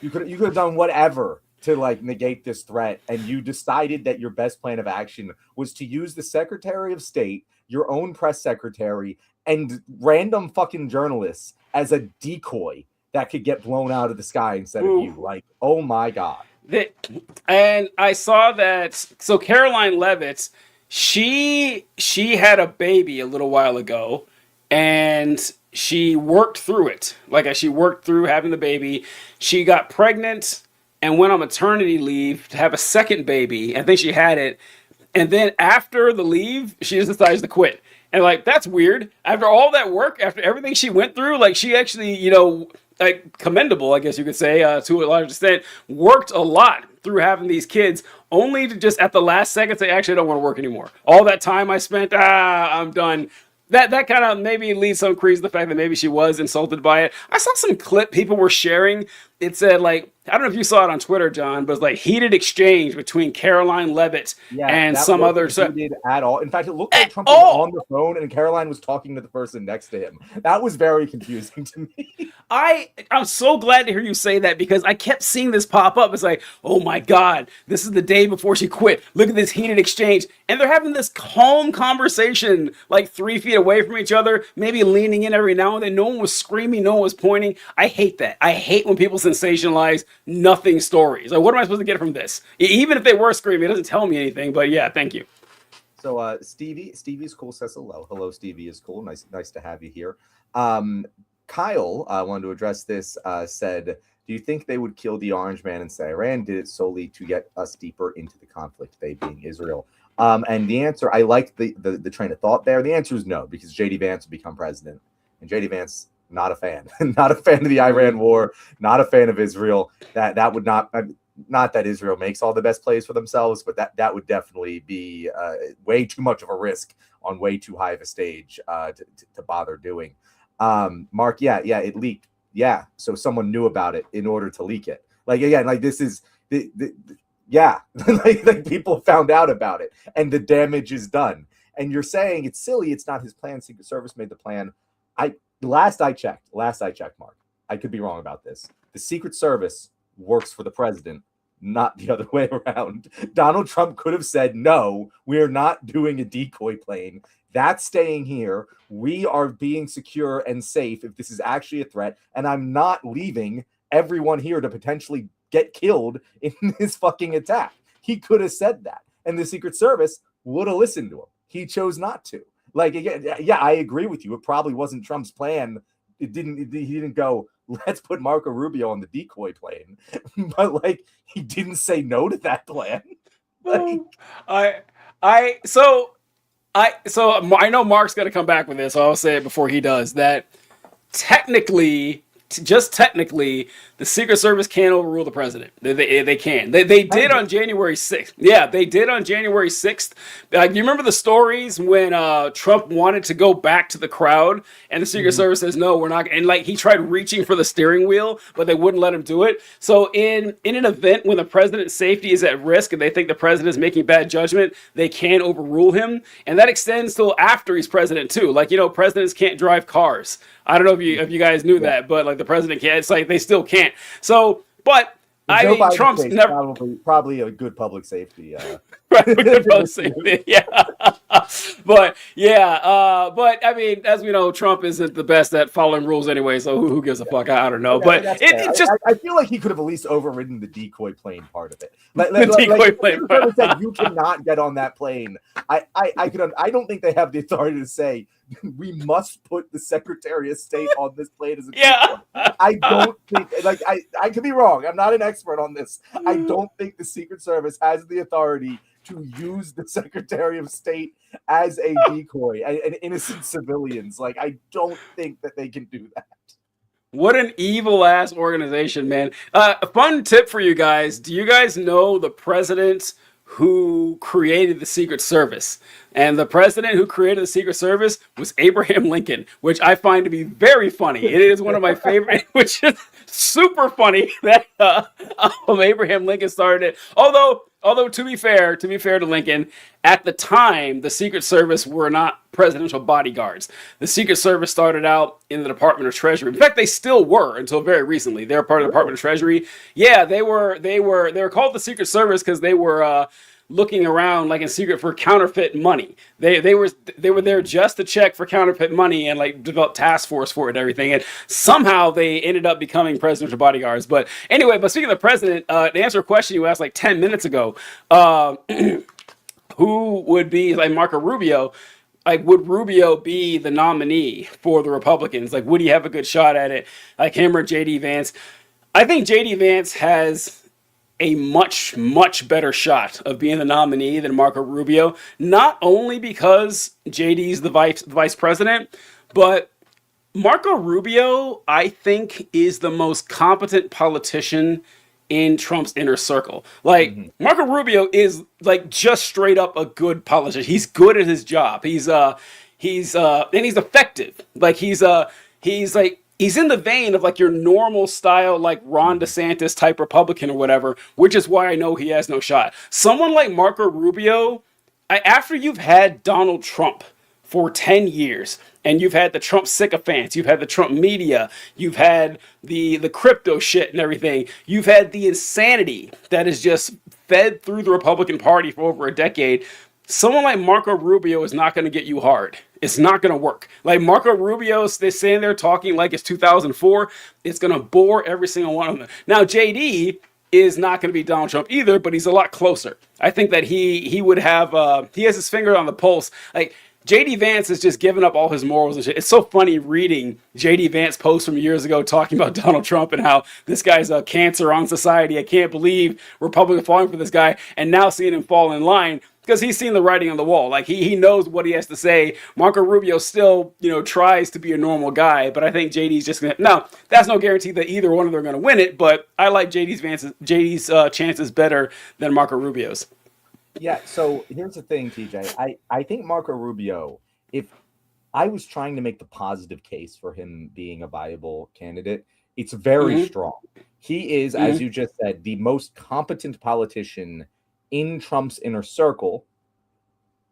Speaker 2: you could have done whatever to like negate this threat, and you decided that your best plan of action was to use the Secretary of State, your own press secretary, and random fucking journalists as a decoy that could get blown out of the sky instead of you. Like, oh my God.
Speaker 1: And I saw that. So Caroline Leavitt, she had a baby a little while ago, and she worked through it. Like as she worked through having the baby, she got pregnant and went on maternity leave to have a second baby. I think she had it, and then after the leave, she just decides to quit. And like that's weird. After all that work, after everything she went through, like she actually, like commendable, I guess you could say, to a large extent, worked a lot through having these kids, only to just at the last second say, actually, I don't want to work anymore. All that time I spent, I'm done. That kind of maybe leads some credence to the fact that maybe she was insulted by it. I saw some clip people were sharing. It said like, I don't know if you saw it on Twitter, John, but it's like heated exchange between Caroline Leavitt and some other.
Speaker 2: At all. In fact, it looked like Trump was on the phone and Caroline was talking to the person next to him. That was very confusing to me.
Speaker 1: I'm so glad to hear you say that because I kept seeing this pop up. It's like, oh my God, this is the day before she quit. Look at this heated exchange. And they're having this calm conversation, like 3 feet away from each other, maybe leaning in every now and then. No one was screaming, no one was pointing. I hate that. I hate when people sensationalize nothing stories. Like, what am I supposed to get from this? Even if they were screaming, it doesn't tell me anything. But yeah, thank you.
Speaker 2: So Stevie's cool says hello. Hello, Stevie is cool. Nice to have you here. Kyle wanted to address this. Said, do you think they would kill the Orange Man and say Iran did it solely to get us deeper into the conflict? They being Israel. And the answer, I like the train of thought there. The answer is no, because JD Vance will become president, and JD Vance not a fan, not a fan of the Iran war, not a fan of Israel. That would not that Israel makes all the best plays for themselves, but that would definitely be way too much of a risk on way too high of a stage to bother doing. Mark, yeah, it leaked. Yeah, so someone knew about it in order to leak it. Like again, like this is like people found out about it and the damage is done. And you're saying it's silly, it's not his plan. Secret Service made the plan. Last I checked, Mark. I could be wrong about this. The Secret Service works for the president, not the other way around. Donald Trump could have said, no, we are not doing a decoy plane. That's staying here. We are being secure and safe if this is actually a threat. And I'm not leaving everyone here to potentially get killed in this fucking attack. He could have said that. And the Secret Service would have listened to him. He chose not to. Like, again, yeah, I agree with you. It probably wasn't Trump's plan. He didn't go, let's put Marco Rubio on the decoy plane. But like, he didn't say no to that plan. Like,
Speaker 1: So I know Mark's going to come back with this. So I'll say it before he does. That technically, the Secret Service can't overrule the president. They can. They did on January 6th. Yeah, they did on January 6th. You remember the stories when Trump wanted to go back to the crowd and the Secret Service says, no, we're not. And like he tried reaching for the steering wheel, but they wouldn't let him do it. So in an event when the president's safety is at risk and they think the president is making bad judgment, they can overrule him. And that extends till after he's president too. Like, presidents can't drive cars. I don't know if you guys knew that, but like the president can't. It's like they still can't. So, but I mean, Trump's never
Speaker 2: probably a good public safety.
Speaker 1: Right, good public safety. Yeah. But yeah, but I mean, as we know, Trump isn't the best at following rules anyway. So who gives a fuck? I don't know. But
Speaker 2: That's fair.
Speaker 1: it just
Speaker 2: I feel like he could have at least overridden the decoy plane part of it.
Speaker 1: the
Speaker 2: Like
Speaker 1: decoy
Speaker 2: if the
Speaker 1: plane.
Speaker 2: Secret Service said you cannot get on that plane. I don't think they have the authority to say we must put the Secretary of State on this plane as a
Speaker 1: Yeah.
Speaker 2: decoy. I don't think like I could be wrong. I'm not an expert on this. I don't think the Secret Service has the authority to use the Secretary of State as a decoy and innocent civilians. Like I don't think that they can do that.
Speaker 1: What an evil ass organization, man. A fun tip for you guys. Do you guys know the president who created the Secret Service? And the president who created the Secret Service was Abraham Lincoln, which I find to be very funny. It is one of my favorite, which is super funny that Abraham Lincoln started it. Although to be fair to Lincoln, at the time the Secret Service were not presidential bodyguards. The Secret Service started out in the Department of Treasury. In fact, they still were until very recently. They were part of the Department of Treasury. Yeah, they were called the Secret Service because they were looking around like in secret for counterfeit money. They were there just to check for counterfeit money and like develop task force for it and everything. And somehow they ended up becoming presidential bodyguards. But anyway, but speaking of the president, to answer a question you asked like 10 minutes ago, who would be like Marco Rubio? Like, would Rubio be the nominee for the Republicans? Like, would he have a good shot at it? Like him or JD Vance? I think JD Vance has a much better shot of being the nominee than Marco Rubio. Not only because JD's the vice president, but Marco Rubio, I think, is the most competent politician in Trump's inner circle. Like Marco Rubio is like just straight up a good politician. He's good at his job. He's effective. Like he's in the vein of like your normal style, like Ron DeSantis type Republican or whatever, which is why I know he has no shot. Someone like Marco Rubio, after you've had Donald Trump for 10 years, and you've had the Trump sycophants, you've had the Trump media, you've had the crypto shit and everything, you've had the insanity that is just fed through the Republican Party for over a decade. Someone like Marco Rubio is not going to get you hard. It's not going to work. Like Marco Rubio, they're sitting there talking like it's 2004. It's going to bore every single one of them. Now, JD is not going to be Donald Trump either, but he's a lot closer. I think that he would have, he has his finger on the pulse. Like, JD Vance has just given up all his morals and shit. It's so funny reading JD Vance posts from years ago talking about Donald Trump and how this guy's a cancer on society. I can't believe Republicans falling for this guy, and now seeing him fall in line because he's seen the writing on the wall. Like he knows what he has to say. Marco Rubio still, tries to be a normal guy, but I think JD's just gonna. Now, that's no guarantee that either one of them are gonna win it, but I like JD's chances better than Marco Rubio's.
Speaker 2: Yeah, so here's the thing, TJ. I think Marco Rubio, if I was trying to make the positive case for him being a viable candidate, it's very strong. He is, as you just said, the most competent politician in Trump's inner circle.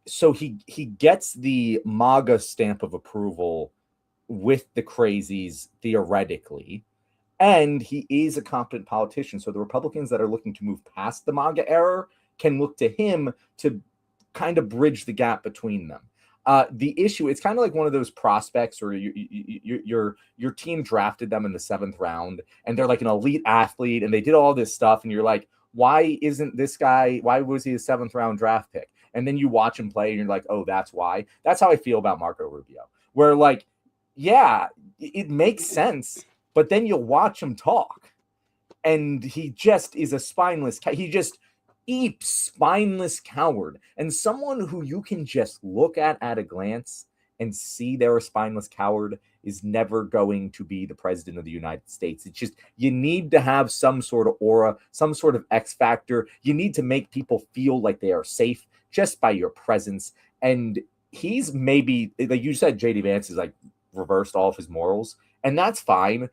Speaker 2: So he gets the MAGA stamp of approval with the crazies, theoretically. And he is a competent politician. So the Republicans that are looking to move past the MAGA era can look to him to kind of bridge the gap between them. The issue, it's kind of like one of those prospects where your team drafted them in the 7th round and they're like an elite athlete and they did all this stuff. And you're like, why isn't this guy, why was he a 7th round draft pick? And then you watch him play and you're like, oh, that's why. That's how I feel about Marco Rubio, where like, yeah, it makes sense, but then you'll watch him talk and he just is a spineless, he just spineless coward, and someone who you can just look at a glance and see they're a spineless coward is never going to be the president of the United States. It's just, you need to have some sort of aura, some sort of X factor. You need to make people feel like they are safe just by your presence. And he's maybe, like you said, JD Vance is like reversed all of his morals, and that's fine.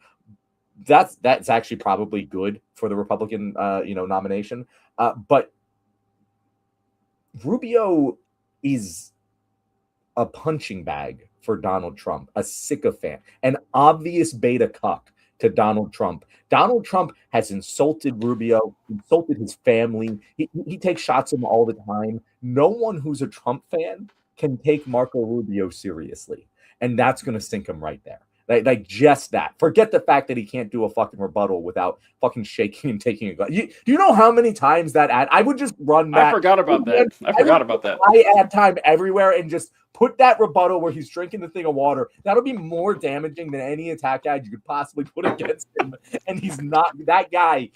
Speaker 2: That's actually probably good for the Republican nomination. But Rubio is a punching bag for Donald Trump, a sycophant, an obvious beta cuck to Donald Trump. Donald Trump has insulted Rubio, insulted his family. He takes shots at him all the time. No one who's a Trump fan can take Marco Rubio seriously, and that's going to sink him right there. Like just that. Forget the fact that he can't do a fucking rebuttal without fucking shaking and taking a glass. Do you know how many times that ad? I would just run that.
Speaker 1: I forgot about that. I forgot about that.
Speaker 2: I add time everywhere and just put that rebuttal where he's drinking the thing of water. That'll be more damaging than any attack ad you could possibly put against him. And he's not that guy.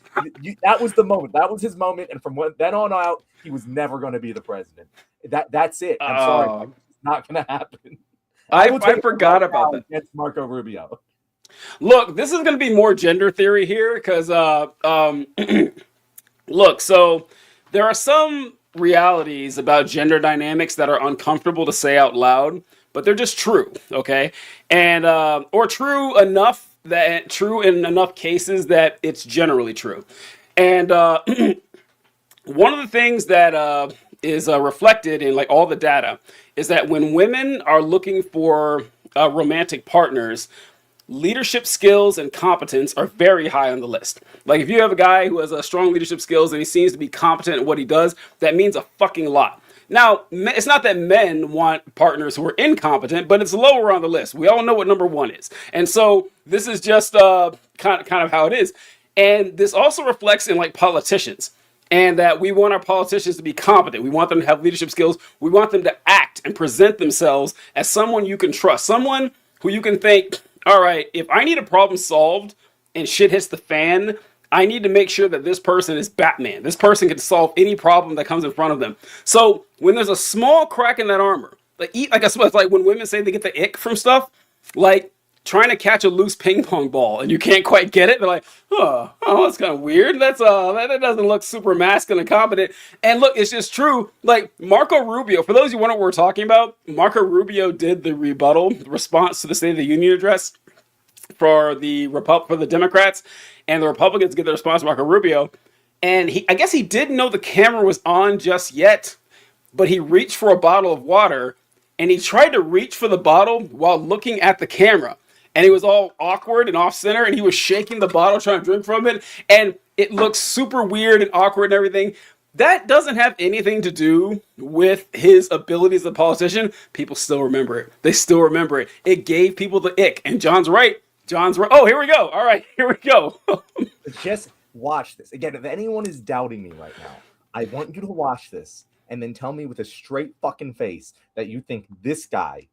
Speaker 2: That was the moment. That was his moment. And from then on out, he was never going to be the president. That's it. I'm sorry. It's not going to happen.
Speaker 1: I forgot about that.
Speaker 2: Against Marco Rubio.
Speaker 1: Look, this is going to be more gender theory here because, look, so there are some realities about gender dynamics that are uncomfortable to say out loud, but they're just true, okay? And, or true in enough cases that it's generally true. And one of the things that is reflected in like all the data is that when women are looking for romantic partners, leadership skills and competence are very high on the list. Like if you have a guy who has strong leadership skills and he seems to be competent at what he does, that means a fucking lot. Now, it's not that men want partners who are incompetent, but it's lower on the list. We all know what number one is. And so this is just kind of how it is. And this also reflects in like politicians. And that we want our politicians to be competent. We want them to have leadership skills. We want them to act and present themselves as someone you can trust. Someone who you can think, all right, if I need a problem solved and shit hits the fan, I need to make sure that this person is Batman. This person can solve any problem that comes in front of them. So when there's a small crack in that armor, like I suppose it's like when women say they get the ick from stuff, like trying to catch a loose ping pong ball and you can't quite get it. They're like, oh, that's kind of weird. That doesn't look super masculine and competent. And look, it's just true. Like Marco Rubio, for those of you who wonder what we're talking about, Marco Rubio did the rebuttal response to the State of the Union address for the Democrats, and the Republicans get the response to Marco Rubio. And I guess he didn't know the camera was on just yet, but he reached for a bottle of water and he tried to reach for the bottle while looking at the camera. And he was all awkward and off center, and he was shaking the bottle trying to drink from it, and it looked super weird and awkward and everything. That doesn't have anything to do with his abilities as a politician. People still remember it. They still remember it. It gave people the ick. And John's right. Oh, here we go. All right, here we go.
Speaker 2: Just watch this. Again, if anyone is doubting me right now, I want you to watch this and then tell me with a straight fucking face that you think this guy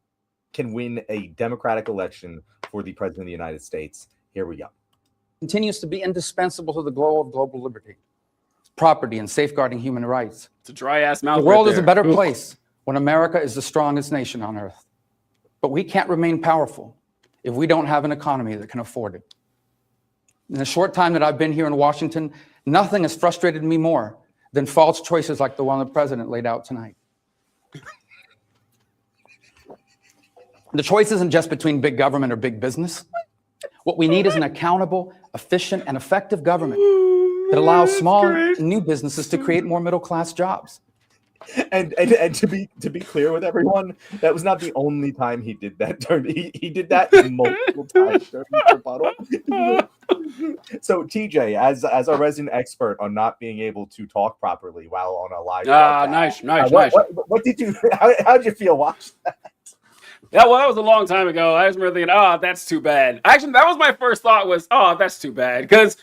Speaker 2: can win a democratic election for the president of the United States. Here we go.
Speaker 3: Continues to be indispensable to the goal of global liberty, property, and safeguarding human rights.
Speaker 1: It's a dry ass mouth.
Speaker 3: The world is a better place when America is the strongest nation on earth. But we can't remain powerful if we don't have an economy that can afford it. In the short time that I've been here in Washington, nothing has frustrated me more than false choices like the one the president laid out tonight. The choice isn't just between big government or big business. What we need is an accountable, efficient, and effective government that allows small and new businesses to create more middle-class jobs.
Speaker 2: And to be clear with everyone, that was not the only time he did that. He did that multiple times during the rebuttal. So TJ, as our resident expert on not being able to talk properly while on a live
Speaker 1: broadcast, nice.
Speaker 2: What did you? How did you feel watching that?
Speaker 1: Yeah, well, that was a long time ago. I just remember thinking, that's too bad. Actually, that was my first thought was, that's too bad. Because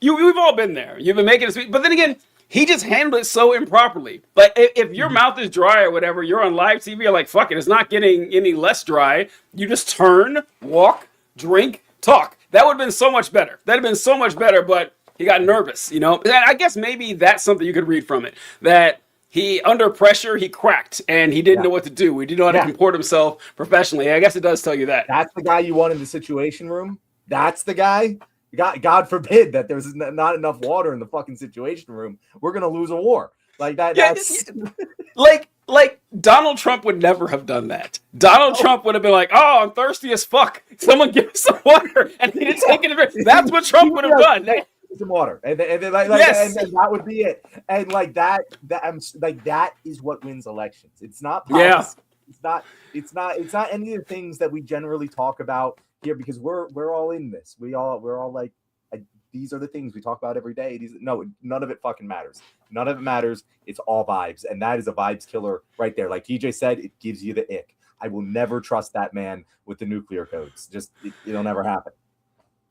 Speaker 1: we've all been there. You've been making a speech. But then again, he just handled it so improperly. Like, if your mouth is dry or whatever, you're on live TV, you're like, fuck it, it's not getting any less dry. You just turn, walk, drink, talk. That would have been so much better. That would have been so much better, but he got nervous, And I guess maybe that's something you could read from it. That he, under pressure, he cracked, and he didn't know what to do. He didn't know how to comport himself professionally. I guess it does tell you that.
Speaker 2: That's the guy you want in the Situation Room? That's the guy? God forbid that there's not enough water in the fucking Situation Room. We're going to lose a war. Like that.
Speaker 1: Yeah,
Speaker 2: that's...
Speaker 1: like Donald Trump would never have done that. Donald Trump would have been like, I'm thirsty as fuck. Someone give me some water. And he didn't take it. That's what Trump would have done.
Speaker 2: Some water, and then
Speaker 1: yes.
Speaker 2: and that would be it. And that is what wins elections. It's not policy.
Speaker 1: Yeah.
Speaker 2: It's not any of the things that we generally talk about here because we're all in this. We're all like these are the things we talk about every day. No, none of it fucking matters. None of it matters. It's all vibes, and that is a vibes killer right there. Like TJ said, it gives you the ick. I will never trust that man with the nuclear codes. Just it'll never happen.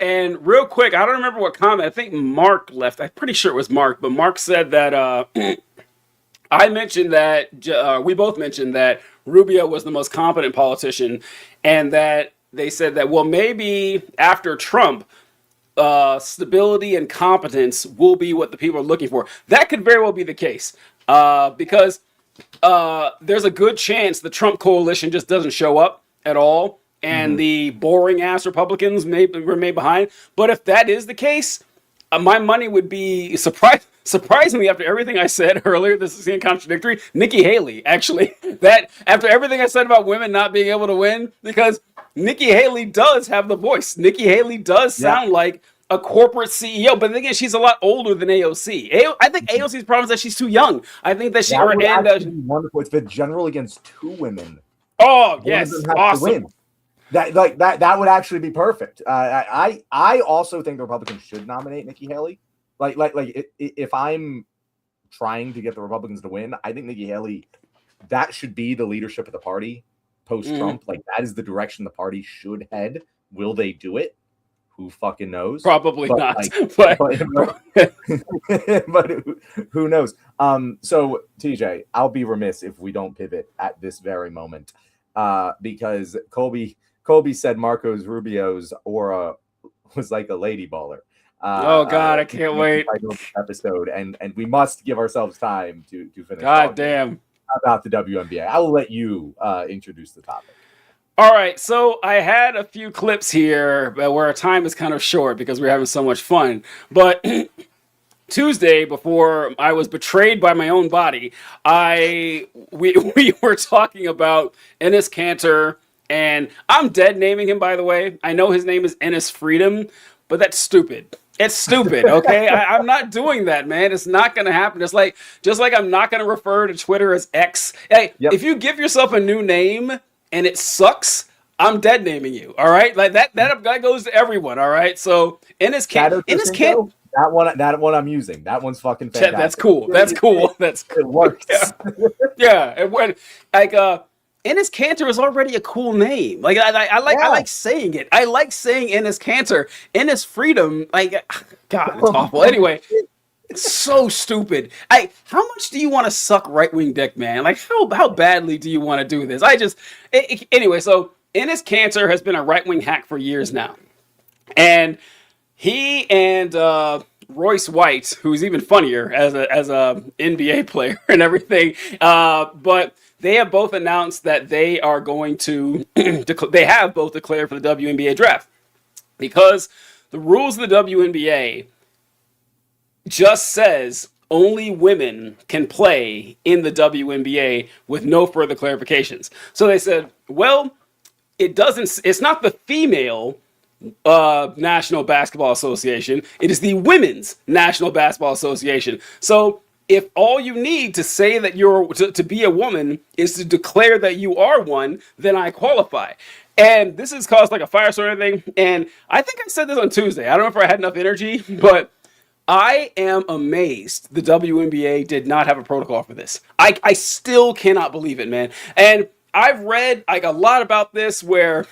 Speaker 1: And real quick, I don't remember what comment. I think Mark left. I'm pretty sure it was Mark, but Mark said that I mentioned that we both mentioned that Rubio was the most competent politician, and that they said that, well, maybe after Trump, stability and competence will be what the people are looking for. That could very well be the case, because there's a good chance the Trump coalition just doesn't show up at all, and the boring ass Republicans may remain behind. But if that is the case, my money would be surprisingly, after everything I said earlier, this is contradictory, Nikki Haley, actually. That after everything I said about women not being able to win, because Nikki Haley does have the voice. Nikki Haley does sound like a corporate CEO, but again, she's a lot older than AOC. I think AOC's problem is that she's too young. I think that
Speaker 2: be wonderful if the general against two women.
Speaker 1: Oh yes, awesome.
Speaker 2: That would actually be perfect. I also think the Republicans should nominate Nikki Haley. If I'm trying to get the Republicans to win, I think Nikki Haley, that should be the leadership of the party post-Trump. Like, that is the direction the party should head. Will they do it? Who fucking knows?
Speaker 1: Probably not.
Speaker 2: But who knows? So TJ, I'll be remiss if we don't pivot at this very moment, because Colby said Marcos Rubio's aura was like a lady baller.
Speaker 1: Oh God, I can't wait.
Speaker 2: Episode, and we must give ourselves time to finish.
Speaker 1: God damn.
Speaker 2: About the WNBA. I will let you introduce the topic.
Speaker 1: All right, so I had a few clips here where our time is kind of short because we're having so much fun. But Tuesday, before I was betrayed by my own body, we were talking about Enes Kanter, and I'm dead naming him, by the way. I know his name is Enes Freedom, but that's stupid. It's stupid, okay? I'm not doing that, man. It's not going to happen. Just like I'm not going to refer to Twitter as X. Hey, If you give yourself a new name and it sucks, I'm dead naming you, all right? Like that goes to everyone, all right? So Enes Kanter.
Speaker 2: That one I'm using. That one's fucking fantastic.
Speaker 1: That's cool. That's cool.
Speaker 2: It works.
Speaker 1: Yeah. And when Enes Kanter is already a cool name. Like I like saying it. I like saying Enes Kanter. Enes Freedom. Like, God, it's awful. Anyway, it's so stupid. How much do you want to suck right wing dick, man? Like, how badly do you want to do this? Anyway. So Enes Kanter has been a right wing hack for years now, and he and Royce White, who's even funnier as a NBA player and everything, but they have both announced that they are going to, they have both declared for the WNBA draft, because the rules of the WNBA just says only women can play in the WNBA with no further clarifications. So they said, well, it's not the female National Basketball Association. It is the Women's National Basketball Association. So if all you need to say that you're to be a woman is to declare that you are one, then I qualify. And this has caused like a firestorm and everything. And I think I said this on Tuesday. I don't know if I had enough energy, but I am amazed the WNBA did not have a protocol for this. I still cannot believe it, man. And I've read like a lot about this where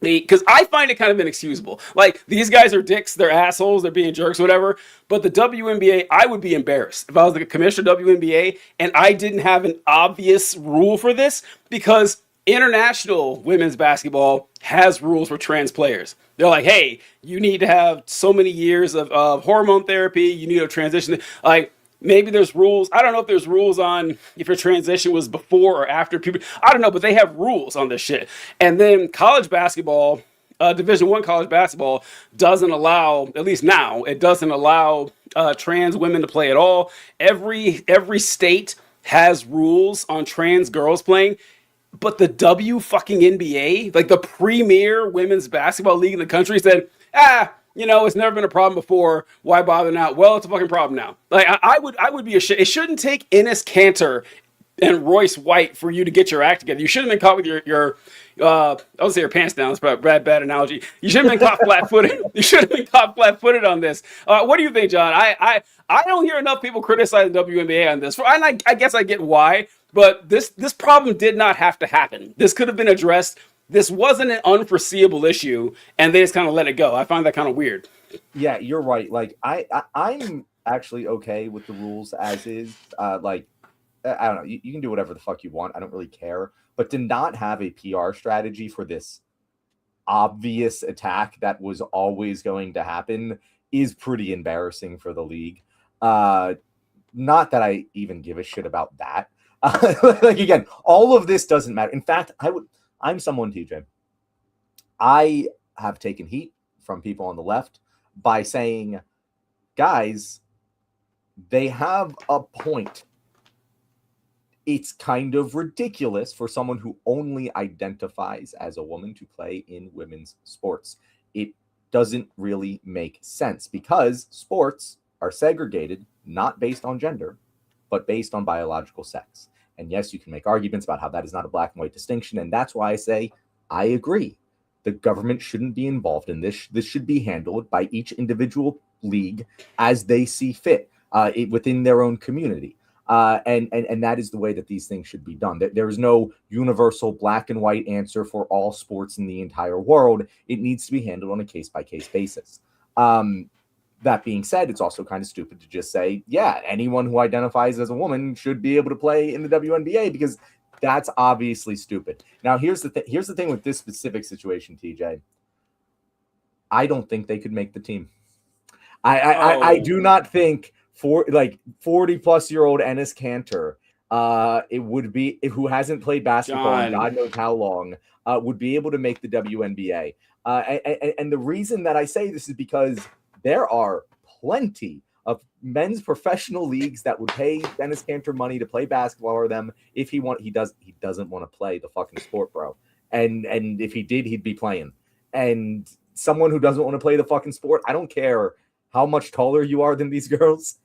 Speaker 1: because I find it kind of inexcusable. Like, these guys are dicks, they're assholes, they're being jerks, whatever. But the WNBA, I would be embarrassed if I was the commissioner of WNBA and I didn't have an obvious rule for this, because international women's basketball has rules for trans players. They're like, hey, you need to have so many years of hormone therapy, you need to transition. Like, maybe there's rules. I don't know if there's rules on if your transition was before or after puberty. I don't know, but they have rules on this shit. And then college basketball, Division I college basketball doesn't allow, at least now, it doesn't allow trans women to play at all. Every state has rules on trans girls playing. But the WNBA, like the premier women's basketball league in the country, said, it's never been a problem before. Why bother now? Well, it's a fucking problem now. Like, I would be ashamed. It shouldn't take Enes Kanter and Royce White for you to get your act together. You should have been caught with your I would say your pants down. It's probably a bad analogy. You should have been caught flat-footed. You should have been caught flat-footed on this. What do you think, John? I don't hear enough people criticizing WNBA on this. And I guess I get why, but this problem did not have to happen. This could have been addressed. This wasn't an unforeseeable issue, and they just kind of let it go. I find that kind of weird.
Speaker 2: Yeah, you're right. Like I'm actually okay with the rules as is. Like I don't know. You can do whatever the fuck you want. I don't really care. But to not have a PR strategy for this obvious attack that was always going to happen is pretty embarrassing for the league. Not that I even give a shit about that. Like again, all of this doesn't matter. In fact, I'm someone, TJ. I have taken heat from people on the left by saying, guys, they have a point. It's kind of ridiculous for someone who only identifies as a woman to play in women's sports. It doesn't really make sense because sports are segregated, not based on gender, but based on biological sex. And yes, you can make arguments about how that is not a black and white distinction. And that's why I say I agree. The government shouldn't be involved in this. This should be handled by each individual league as they see fit within their own community. And that is the way that these things should be done. There is no universal black and white answer for all sports in the entire world. It needs to be handled on a case-by-case basis. That being said, it's also kind of stupid to just say, yeah, anyone who identifies as a woman should be able to play in the WNBA because that's obviously stupid. Now, here's the thing with this specific situation, TJ. I don't think they could make the team. I do not think for like 40-plus-year-old Enes Kanter, it would be who hasn't played basketball in God knows how long, would be able to make the WNBA. And the reason that I say this is because there are plenty of men's professional leagues that would pay Enes Kanter money to play basketball for them if he doesn't want to play the fucking sport, bro. And if he did, he'd be playing. And someone who doesn't want to play the fucking sport, I don't care how much taller you are than these girls,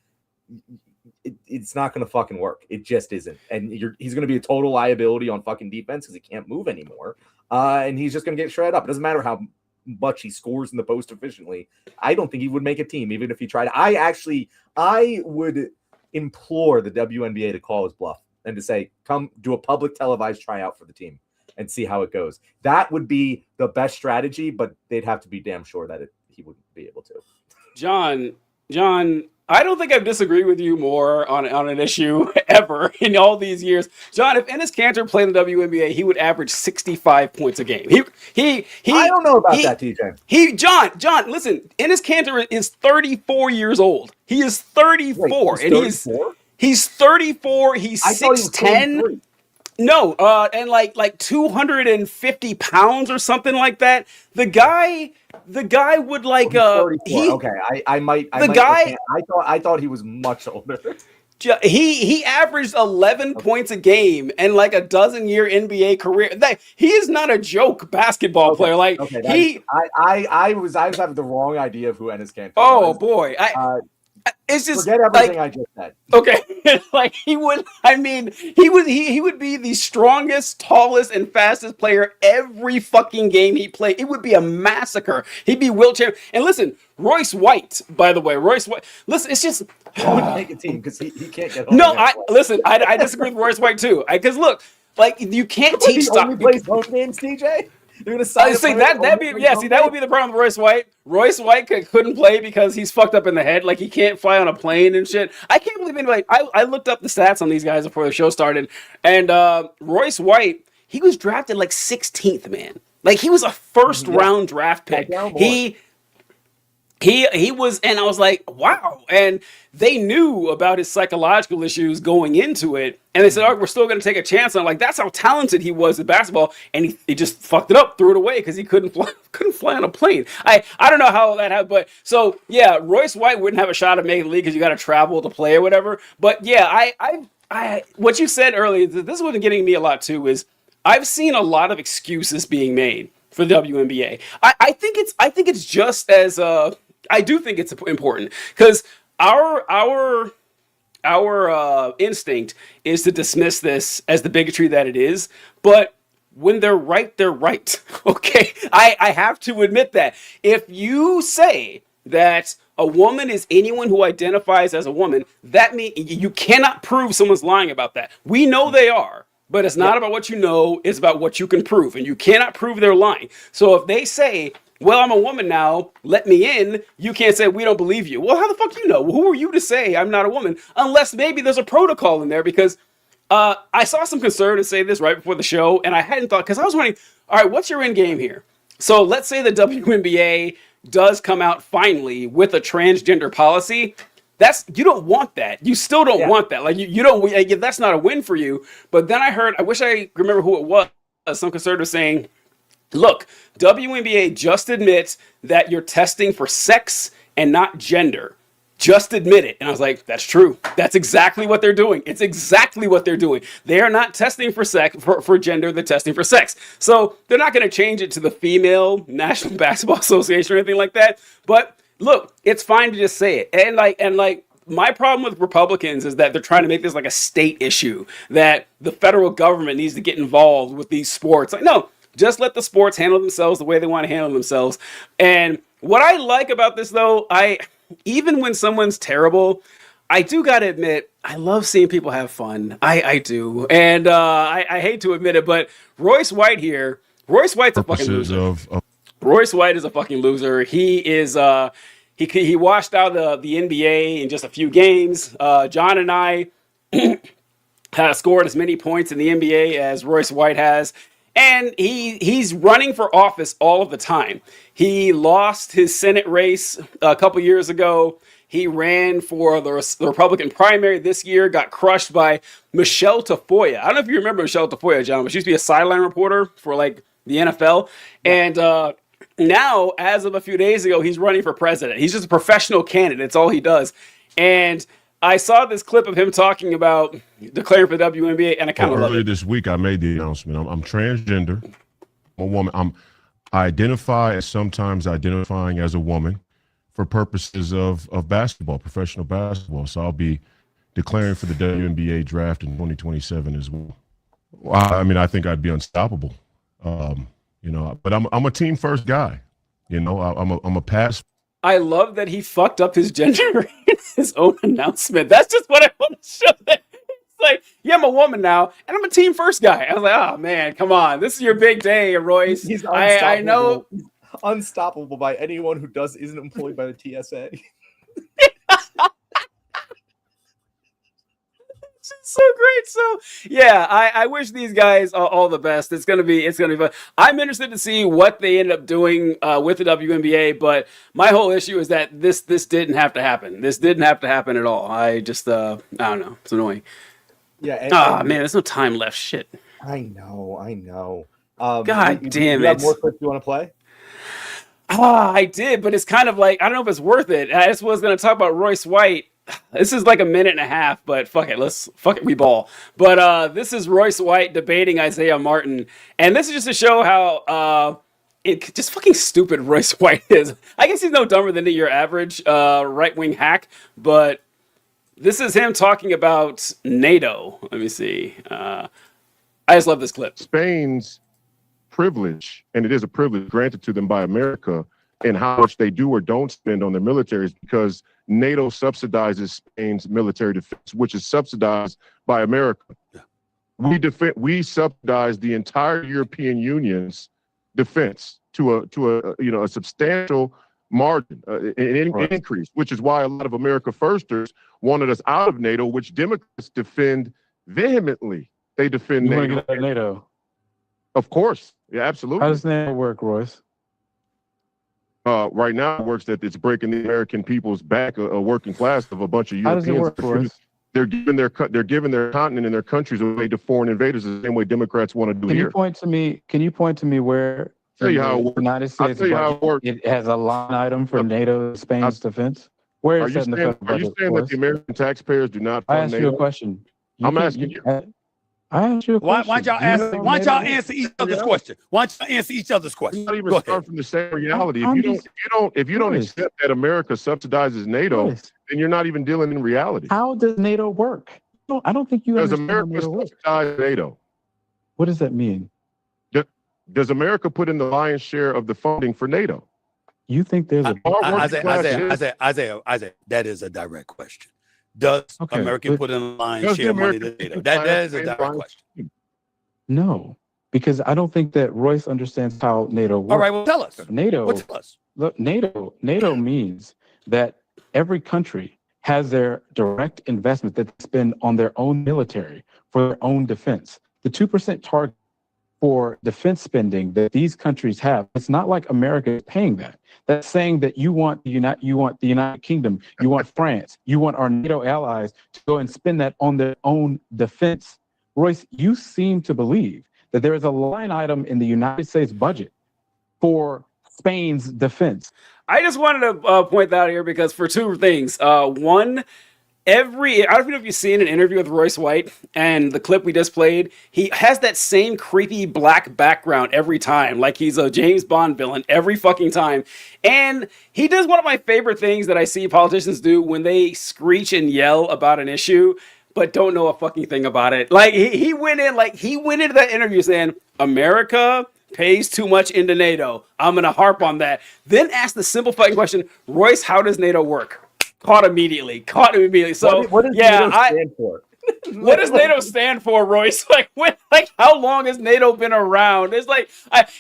Speaker 2: it's not going to fucking work. It just isn't. And he's going to be a total liability on fucking defense because he can't move anymore. And he's just going to get shredded up. It doesn't matter how much he scores in the post efficiently. I don't think he would make a team, even if he tried. I would implore the WNBA to call his bluff and to say, come do a public televised tryout for the team and see how it goes. That would be the best strategy, but they'd have to be damn sure that he wouldn't be able to.
Speaker 1: John, I don't think I've disagreed with you more on an issue ever in all these years. John, if Enes Kanter played in the WNBA, he would average 65 points a game. I
Speaker 2: don't know about that, TJ.
Speaker 1: John, listen, Enes Kanter is 34 years old. He is 34.
Speaker 2: Wait,
Speaker 1: he's 34. He's 6'10". No, and like 250 pounds or something like that. The guy would like
Speaker 2: okay. I thought he was much older.
Speaker 1: He averaged 11 points a game and like a dozen-year NBA career. He is not a joke basketball player. Like
Speaker 2: I was having the wrong idea of who Enes Kanter was.
Speaker 1: Oh boy, it's just
Speaker 2: forget everything I just said.
Speaker 1: Okay, like he would be the strongest, tallest, and fastest player every fucking game he played. It would be a massacre. He'd be wheelchair. And listen, Royce White, by the way, listen, it's just
Speaker 2: he wouldn't make a team because he can't get home.
Speaker 1: No, I disagree with Royce White too. Because look, like you can't teach
Speaker 2: stuff. He only plays home games, TJ. You're gonna sign
Speaker 1: that would be the problem with Royce White. Royce White couldn't play because he's fucked up in the head. Like he can't fly on a plane and shit. I can't believe anybody. I looked up the stats on these guys before the show started, and Royce White, he was drafted like 16th, man. Like he was a first round draft pick. He was, and I was like, wow. And they knew about his psychological issues going into it. And they said, we're still going to take a chance on it. Like, that's how talented he was at basketball. And he just fucked it up, threw it away because he couldn't fly on a plane. I don't know how that happened. But so, yeah, Royce White wouldn't have a shot at making the league because you got to travel to play or whatever. But yeah, what you said earlier, this was getting me a lot too, is I've seen a lot of excuses being made for the WNBA. I think it's just as I do think it's important because our instinct is to dismiss this as the bigotry that it is, but when they're right, they're right. Okay, I have to admit that if you say that a woman is anyone who identifies as a woman, that means you cannot prove someone's lying about that. We know they are, but it's not about what you know, it's about what you can prove, and you cannot prove they're lying. So if they say, well, I'm a woman now, let me in, you can't say, we don't believe you. Well, how the fuck you know? Who are you to say I'm not a woman? Unless maybe there's a protocol in there, because I saw some conservatives say this right before the show, and I hadn't thought, because I was wondering, all right, what's your end game here? So let's say the WNBA does come out finally with a transgender policy. You don't want that. You still don't want that. Like you don't. Like, that's not a win for you. But then I heard. I wish I remember who it was. Some conservative saying, "Look, WNBA just admits that you're testing for sex and not gender. Just admit it." And I was like, "That's true. That's exactly what they're doing. It's exactly what they're doing. They are not testing for sex for gender. They're testing for sex. So they're not going to change it to the female National Basketball Association or anything like that. But look, it's fine to just say it. And like my problem with Republicans is that they're trying to make this like a state issue, that the federal government needs to get involved with these sports. Like, no, just let the sports handle themselves the way they want to handle themselves. And what I like about this, though, even when someone's terrible, I do got to admit, I love seeing people have fun. I do. And I hate to admit it, but Royce White here, Royce White's a fucking loser. Royce White is a fucking loser. He is, he washed out the NBA in just a few games. John and I have scored as many points in the NBA as Royce White has. And he's running for office all of the time. He lost his Senate race a couple years ago. He ran for the Republican primary this year, got crushed by Michelle Tafoya. I don't know if you remember Michelle Tafoya, John, but she used to be a sideline reporter for like the NFL. And now, as of a few days ago, he's running for president. He's just a professional candidate. That's all he does. And I saw this clip of him talking about declaring for the WNBA, and I kind of love it.
Speaker 4: Earlier this week, I made the announcement. I'm transgender. I'm a woman. I identify as sometimes identifying as a woman for purposes of basketball, professional basketball. So I'll be declaring for the WNBA draft in 2027 as well. I mean, I think I'd be unstoppable. But I'm a team first guy. I'm a pass.
Speaker 1: I love that he fucked up his gender in his own announcement. That's just what I want to show. That it's like, yeah, I'm a woman now, and I'm a team first guy. I was like, oh man, come on, this is your big day, Royce.
Speaker 2: He's unstoppable.
Speaker 1: I know,
Speaker 2: unstoppable by anyone who isn't employed by the TSA.
Speaker 1: So great. So yeah, I wish these guys all the best. It's gonna be fun. I'm interested to see what they end up doing with the WNBA, but my whole issue is that this didn't have to happen. This didn't have to happen at all. I just I don't know. It's annoying.
Speaker 2: Yeah.
Speaker 1: Man, there's no time left. Shit.
Speaker 2: I know.
Speaker 1: God damn it.
Speaker 2: You have more clips you want to play?
Speaker 1: I did, but it's kind of like, I don't know if it's worth it. I just was going to talk about Royce White. This is like a minute and a half, but fuck it, we ball. But this is Royce White debating Isaiah Martin, and this is just to show how just fucking stupid Royce White is. I guess he's no dumber than your average right-wing hack, but this is him talking about NATO. Let me see. I just love this clip.
Speaker 4: Spain's privilege, and it is a privilege granted to them by America, and how much they do or don't spend on their militaries, because NATO subsidizes Spain's military defense, which is subsidized by America. We subsidize the entire European Union's defense to a substantial margin, an increase, which is why a lot of America firsters wanted us out of NATO, which Democrats defend vehemently. They defend NATO.
Speaker 5: Want to get out of NATO?
Speaker 4: Of course, yeah, absolutely.
Speaker 5: How does NATO work, Royce?
Speaker 4: Right now, it works that it's breaking the American people's back, a working class of a bunch of Europeans.
Speaker 5: How does it work, Royce?
Speaker 4: They're giving their continent and their countries away to foreign invaders the same way Democrats want to do here.
Speaker 5: Can you point to me where
Speaker 4: Tell you how it works.
Speaker 5: United States it has a line item for NATO Spain's defense? Where is that in the federal budget?
Speaker 4: Are you saying that the American taxpayers do not fund NATO?
Speaker 5: I asked you a question.
Speaker 4: I'm asking you.
Speaker 5: I asked you a
Speaker 6: Why
Speaker 5: question.
Speaker 6: don't y'all answer? Why don't y'all answer each other's question? Why don't y'all answer each other's question?
Speaker 4: Not even
Speaker 6: Go
Speaker 4: start
Speaker 6: ahead.
Speaker 4: from the same reality.
Speaker 5: I'm
Speaker 4: If you don't
Speaker 5: Royce,
Speaker 4: accept that America subsidizes NATO,
Speaker 5: Royce,
Speaker 4: then you're not even dealing in reality.
Speaker 5: how does NATO work? I don't think you
Speaker 4: Does
Speaker 5: understand how
Speaker 4: America
Speaker 5: NATO works.
Speaker 4: subsidize NATO?
Speaker 5: What does that mean?
Speaker 4: Does America put in the lion's share of the funding for NATO?
Speaker 5: You think there's a
Speaker 6: Isaiah, that is a direct question. Does
Speaker 5: Okay,
Speaker 6: America
Speaker 5: but
Speaker 6: put in a lion's
Speaker 4: Does the
Speaker 6: share of money
Speaker 4: American
Speaker 6: to NATO?
Speaker 4: people
Speaker 6: That
Speaker 4: buy
Speaker 6: is a
Speaker 4: the
Speaker 6: direct
Speaker 4: lion's
Speaker 6: question.
Speaker 5: no, because I don't think that Royce understands how NATO works.
Speaker 6: All right, well, tell us.
Speaker 5: NATO,
Speaker 6: Well, tell us.
Speaker 5: look, NATO means that every country has their direct investment that they spend on their own military for their own defense. The 2% target for defense spending that these countries have, it's not like America is paying that. That's saying that you want the United Kingdom, you want France, you want our NATO allies to go and spend that on their own defense. Royce, you seem to believe that there is a line item in the United States budget for Spain's defense.
Speaker 1: I just wanted to point that out here because for two things. One, I don't know if you've seen an interview with Royce White and the clip we just played. He has that same creepy black background every time, like he's a James Bond villain every fucking time. And he does one of my favorite things that I see politicians do when they screech and yell about an issue, but don't know a fucking thing about it. Like he went into that interview saying, America pays too much into NATO. I'm gonna harp on that. Then ask the simple fucking question, Royce, how does NATO work? Caught him immediately. So
Speaker 2: what does
Speaker 1: yeah,
Speaker 2: NATO stand for?
Speaker 1: what does NATO stand for, Royce? How long has NATO been around? It's like,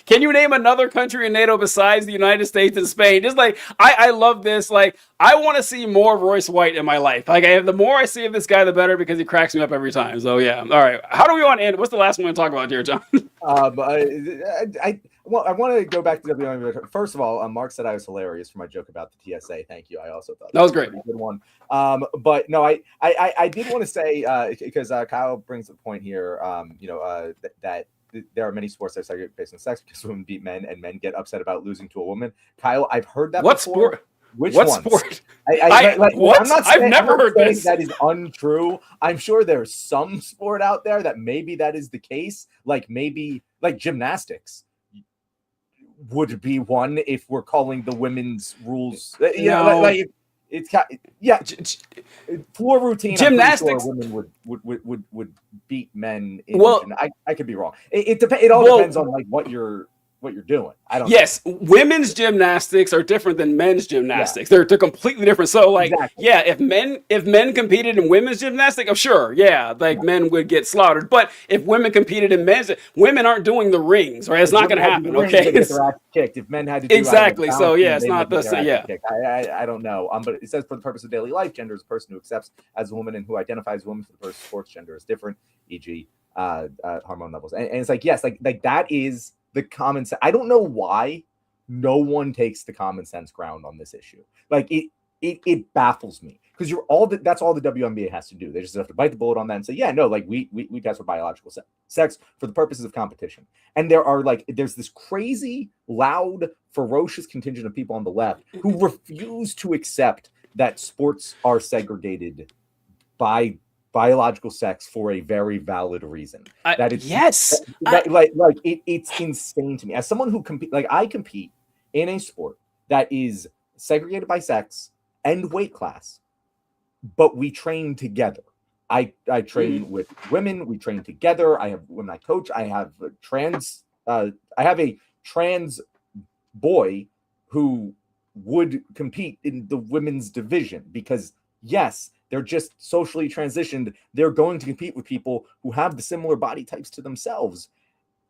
Speaker 1: can you name another country in NATO besides the United States and Spain? Just like, I love this. Like, I want to see more of Royce White in my life. Like, the more I see of this guy, the better because he cracks me up every time. So yeah, all right. How do we want to end? What's the last one we want to talk about here, John?
Speaker 2: I want to go back to WNBA. First of all, Mark said I was hilarious for my joke about the TSA. Thank you. I also thought
Speaker 1: that was great.
Speaker 2: A good one. But no, I did want to say because Kyle brings the point here. That there are many sports that are segregated based on sex because women beat men and men get upset about losing to a woman. Kyle, I've heard that.
Speaker 1: What
Speaker 2: before.
Speaker 1: sport?
Speaker 2: Which
Speaker 1: what
Speaker 2: ones?
Speaker 1: sport?
Speaker 2: What? I'm not saying,
Speaker 1: I've never heard this.
Speaker 2: That is untrue. I'm sure there's some sport out there that maybe that is the case. Like maybe like gymnastics would be one if we're calling the women's rules. Floor routine.
Speaker 1: Gymnastics.
Speaker 2: I'm pretty sure women would beat men. I could be wrong. It all depends on like what you're doing. I don't.
Speaker 1: Yes, women's gymnastics are different than men's gymnastics. Yeah. They're completely different. So like, exactly. Yeah, if men competed in women's gymnastics, I'm sure, men would get slaughtered. But if women competed in men's, women aren't doing the rings, right? It's not going to happen. Okay,
Speaker 2: get their ass kicked. If men had to do
Speaker 1: exactly. So yeah, it's not the same. Yeah,
Speaker 2: I don't know. But it says for the purpose of daily life, gender is a person who accepts as a woman and who identifies as a woman for the person sports gender is different, e.g., hormone levels. And it's like yes, like that is the common sense. I don't know why no one takes the common sense ground on this issue. Like it baffles me because that's all the WNBA has to do. They just have to bite the bullet on that and say, yeah, no, like we test for biological sex for the purposes of competition. And there's this crazy, loud, ferocious contingent of people on the left who refuse to accept that sports are segregated by biological sex for a very valid reason. It's insane to me. As someone who I compete in a sport that is segregated by sex and weight class, but we train together. I train with women. We train together. I have when I coach. I have a trans boy who would compete in the women's division because yes, they're just socially transitioned. They're going to compete with people who have the similar body types to themselves.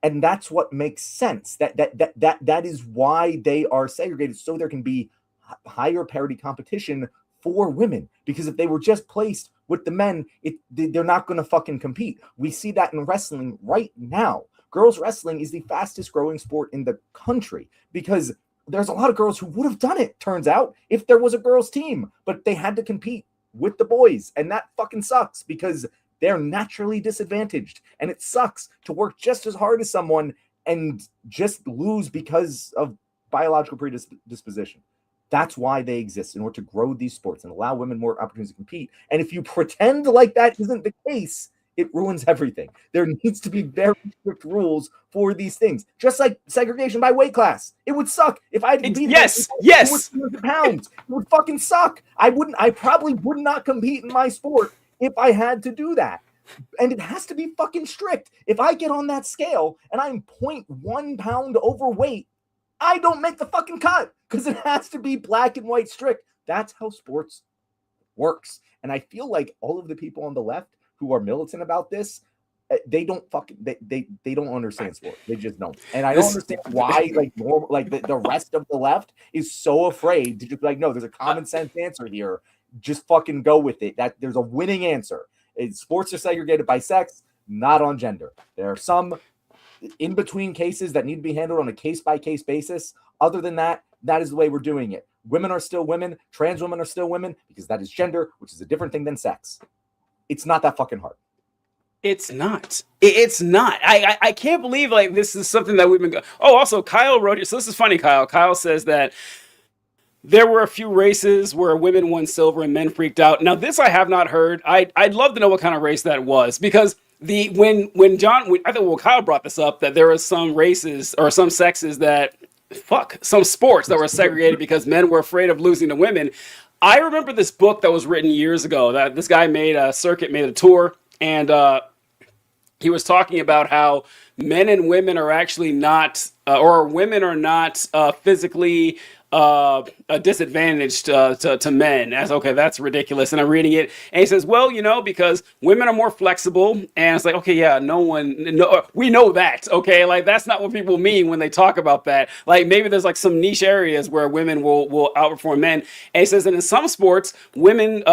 Speaker 2: And that's what makes sense. That is why they are segregated, so there can be higher parity competition for women. Because if they were just placed with the men, they're not going to fucking compete. We see that in wrestling right now. Girls wrestling is the fastest growing sport in the country because there's a lot of girls who would have done it, turns out, if there was a girls' team. But they had to compete with the boys, and that fucking sucks because they're naturally disadvantaged, and it sucks to work just as hard as someone and just lose because of biological predisposition. That's why they exist, in order to grow these sports and allow women more opportunities to compete. And if you pretend like that isn't the case, it ruins everything. There needs to be very strict rules for these things, just like segregation by weight class. It would suck if I had to compete.
Speaker 1: Yes.
Speaker 2: With 200 pounds. It would fucking suck. I probably would not compete in my sport if I had to do that. And it has to be fucking strict. If I get on that scale and I'm 0.1 pound overweight, I don't make the fucking cut because it has to be black and white strict. That's how sports works. And I feel like all of the people on the left who are militant about this, they don't understand sport. They just don't. And I don't understand why the rest of the left is so afraid to just be like, no, there's a common sense answer here. Just fucking go with it. That there's a winning answer. Sports are segregated by sex, not on gender. There are some in between cases that need to be handled on a case-by-case basis. Other than that, that is the way we're doing it. Women are still women. Trans women are still women because that is gender, which is a different thing than sex. It's not that fucking hard.
Speaker 1: It's not. It's not. I can't believe like this is something that we've been going. Oh, also Kyle wrote it. So this is funny, Kyle. Kyle says that there were a few races where women won silver and men freaked out. Now this I have not heard. I'd love to know what kind of race that was because when Kyle brought this up that there were some races or some sexes that some sports that were segregated because men were afraid of losing to women. I remember this book that was written years ago that this guy made a tour, and he was talking about how men and women are actually not, or women are not physically disadvantaged to men. As okay, that's ridiculous. And I'm reading it, and he says, well, because women are more flexible. And it's like, okay, yeah, we know that. Okay, like that's not what people mean when they talk about that. Like maybe there's like some niche areas where women will outperform men. And he says that in some sports, women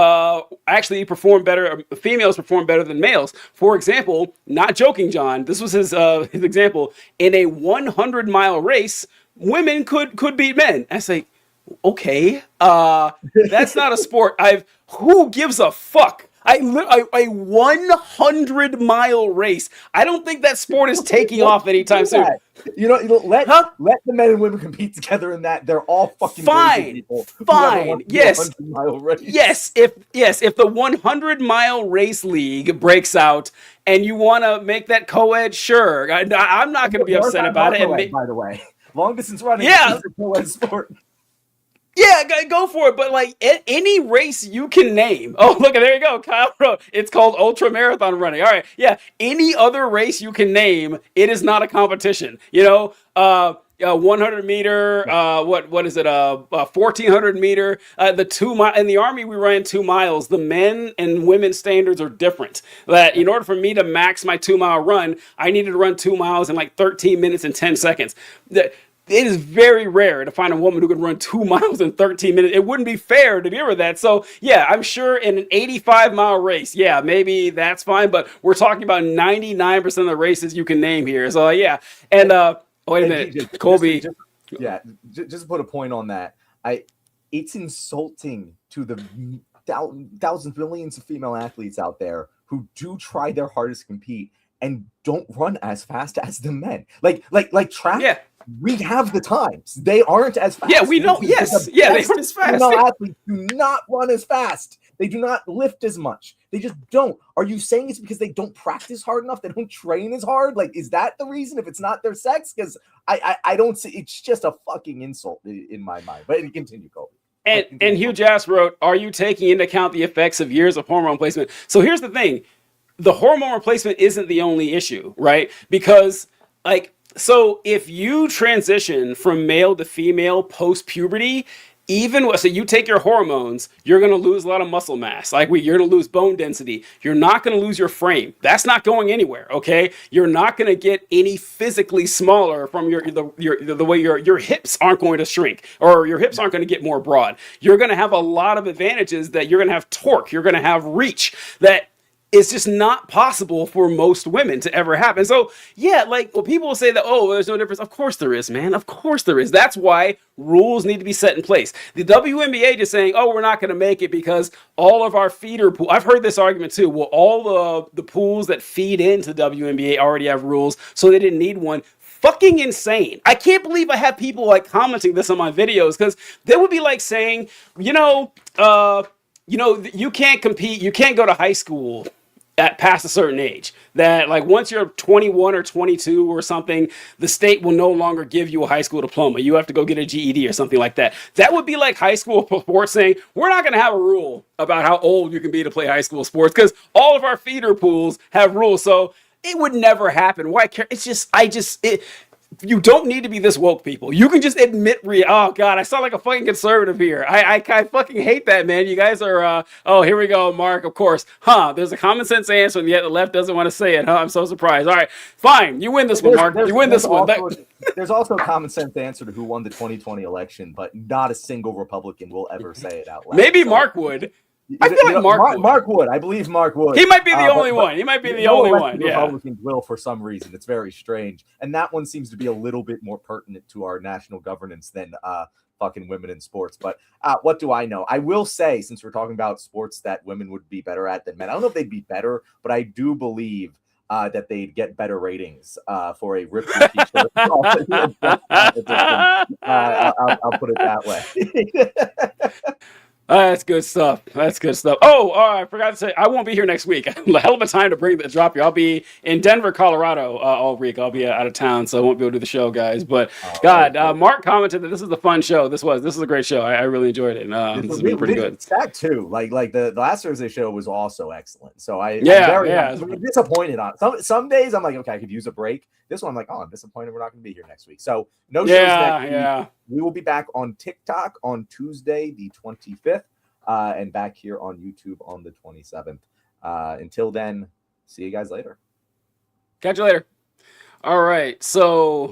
Speaker 1: actually perform better. Females perform better than males. For example, not joking, John. This was his example in a 100-mile race. Women could beat men. I say, okay, that's not a sport. Who gives a fuck? A 100-mile race. I don't think that sport is taking off anytime soon.
Speaker 2: Let the men and women compete together in that. They're all fucking
Speaker 1: fine.
Speaker 2: People
Speaker 1: Fine. Yes.
Speaker 2: Race.
Speaker 1: Yes. If the 100-mile race league breaks out and you want to make that co-ed, sure. I'm not going to be upset about it.
Speaker 2: By the way. Long distance running
Speaker 1: is
Speaker 2: a co-ed sport.
Speaker 1: Yeah, go for it. But like any race you can name. Oh, look, there you go. Kyle wrote, it's called ultra marathon running. All right. Yeah. Any other race you can name, it is not a competition. 100 meter, what is it? 1400 meter, the 2 mile in the Army, we ran 2 miles. The men and women standards are different. That in order for me to max my 2-mile run, I needed to run 2 miles in like 13 minutes and 10 seconds. It is very rare to find a woman who can run 2 miles in 13 minutes. It wouldn't be fair to give her that. So yeah, I'm sure in an 85-mile race, yeah, maybe that's fine. But we're talking about 99% of the races you can name here. So yeah. And, wait a minute, Colby.
Speaker 2: Just to put a point on that, it's insulting to the thousands, millions of female athletes out there who do try their hardest to compete and don't run as fast as the men. Like track. Yeah. We have the times. They aren't as fast.
Speaker 1: Yeah, we know. Yes. Yeah, they aren't as fast.
Speaker 2: Female athletes do not run as fast. They do not lift as much. They just don't. Are you saying it's because they don't practice hard enough? They don't train as hard? Like, is that the reason if it's not their sex? Because I don't see. It's just a fucking insult in my mind. But continue, Colby.
Speaker 1: And Hugh Jass wrote, are you taking into account the effects of years of hormone replacement? So here's the thing. The hormone replacement isn't the only issue, right? Because so if you transition from male to female post-puberty, so you take your hormones, you're going to lose a lot of muscle mass. You're going to lose bone density. You're not going to lose your frame. That's not going anywhere, okay? You're not going to get any physically smaller from the way your hips aren't going to shrink, or your hips aren't going to get more broad. You're going to have a lot of advantages that you're going to have torque. You're going to have reach that it's just not possible for most women to ever happen. So yeah, when people say that, oh, there's no difference. Of course there is, man. Of course there is. That's why rules need to be set in place. The WNBA just saying, oh, we're not going to make it because all of our feeder pool. I've heard this argument too. Well, all the pools that feed into WNBA already have rules, so they didn't need one. Fucking insane. I can't believe I have people commenting this on my videos, because they would be saying, you can't compete. You can't go to high school at past a certain age. That like once you're 21 or 22 or something, the state will no longer give you a high school diploma. You have to go get a GED or something like that. That would be like high school sports saying, we're not going to have a rule about how old you can be to play high school sports because all of our feeder pools have rules. So it would never happen. Why care? It's just, you don't need to be this woke, people. You can just admit oh god, I sound like a fucking conservative here. I fucking hate that, man. You guys are oh, here we go, Mark, of course. There's a common sense answer, and yet the left doesn't want to say it. I'm so surprised. All right, fine. You win this one, Mark. You win this one.
Speaker 2: There's also a common sense answer to who won the 2020 election, but not a single Republican will ever say it out loud.
Speaker 1: Maybe Mark would. I feel like
Speaker 2: Mark would. I believe Mark would.
Speaker 1: He might be the only one. He might be the only one. Yeah.
Speaker 2: Republicans will for some reason. It's very strange. And that one seems to be a little bit more pertinent to our national governance than fucking women in sports. But what do I know? I will say, since we're talking about sports that women would be better at than men, I don't know if they'd be better, but I do believe that they'd get better ratings for a ripped t-shirt. I'll put it that way.
Speaker 1: That's good stuff. That's good stuff. Oh, I forgot to say, I won't be here next week. Hell of a time to drop you. I'll be in Denver, Colorado all week. I'll be out of town, so I won't be able to do the show, guys. But Mark commented that this is a fun show. This is a great show. I really enjoyed it. And this has been pretty good.
Speaker 2: That too. Like the last Thursday show was also excellent. So I'm disappointed on it. Some days I'm like, okay, I could use a break. This one I'm like, oh, I'm disappointed we're not going to be here next week. So no shows next week. We will be back on TikTok on Tuesday, the 25th, and back here on YouTube on the 27th. Until then, see you guys later.
Speaker 1: Catch you later. All right. So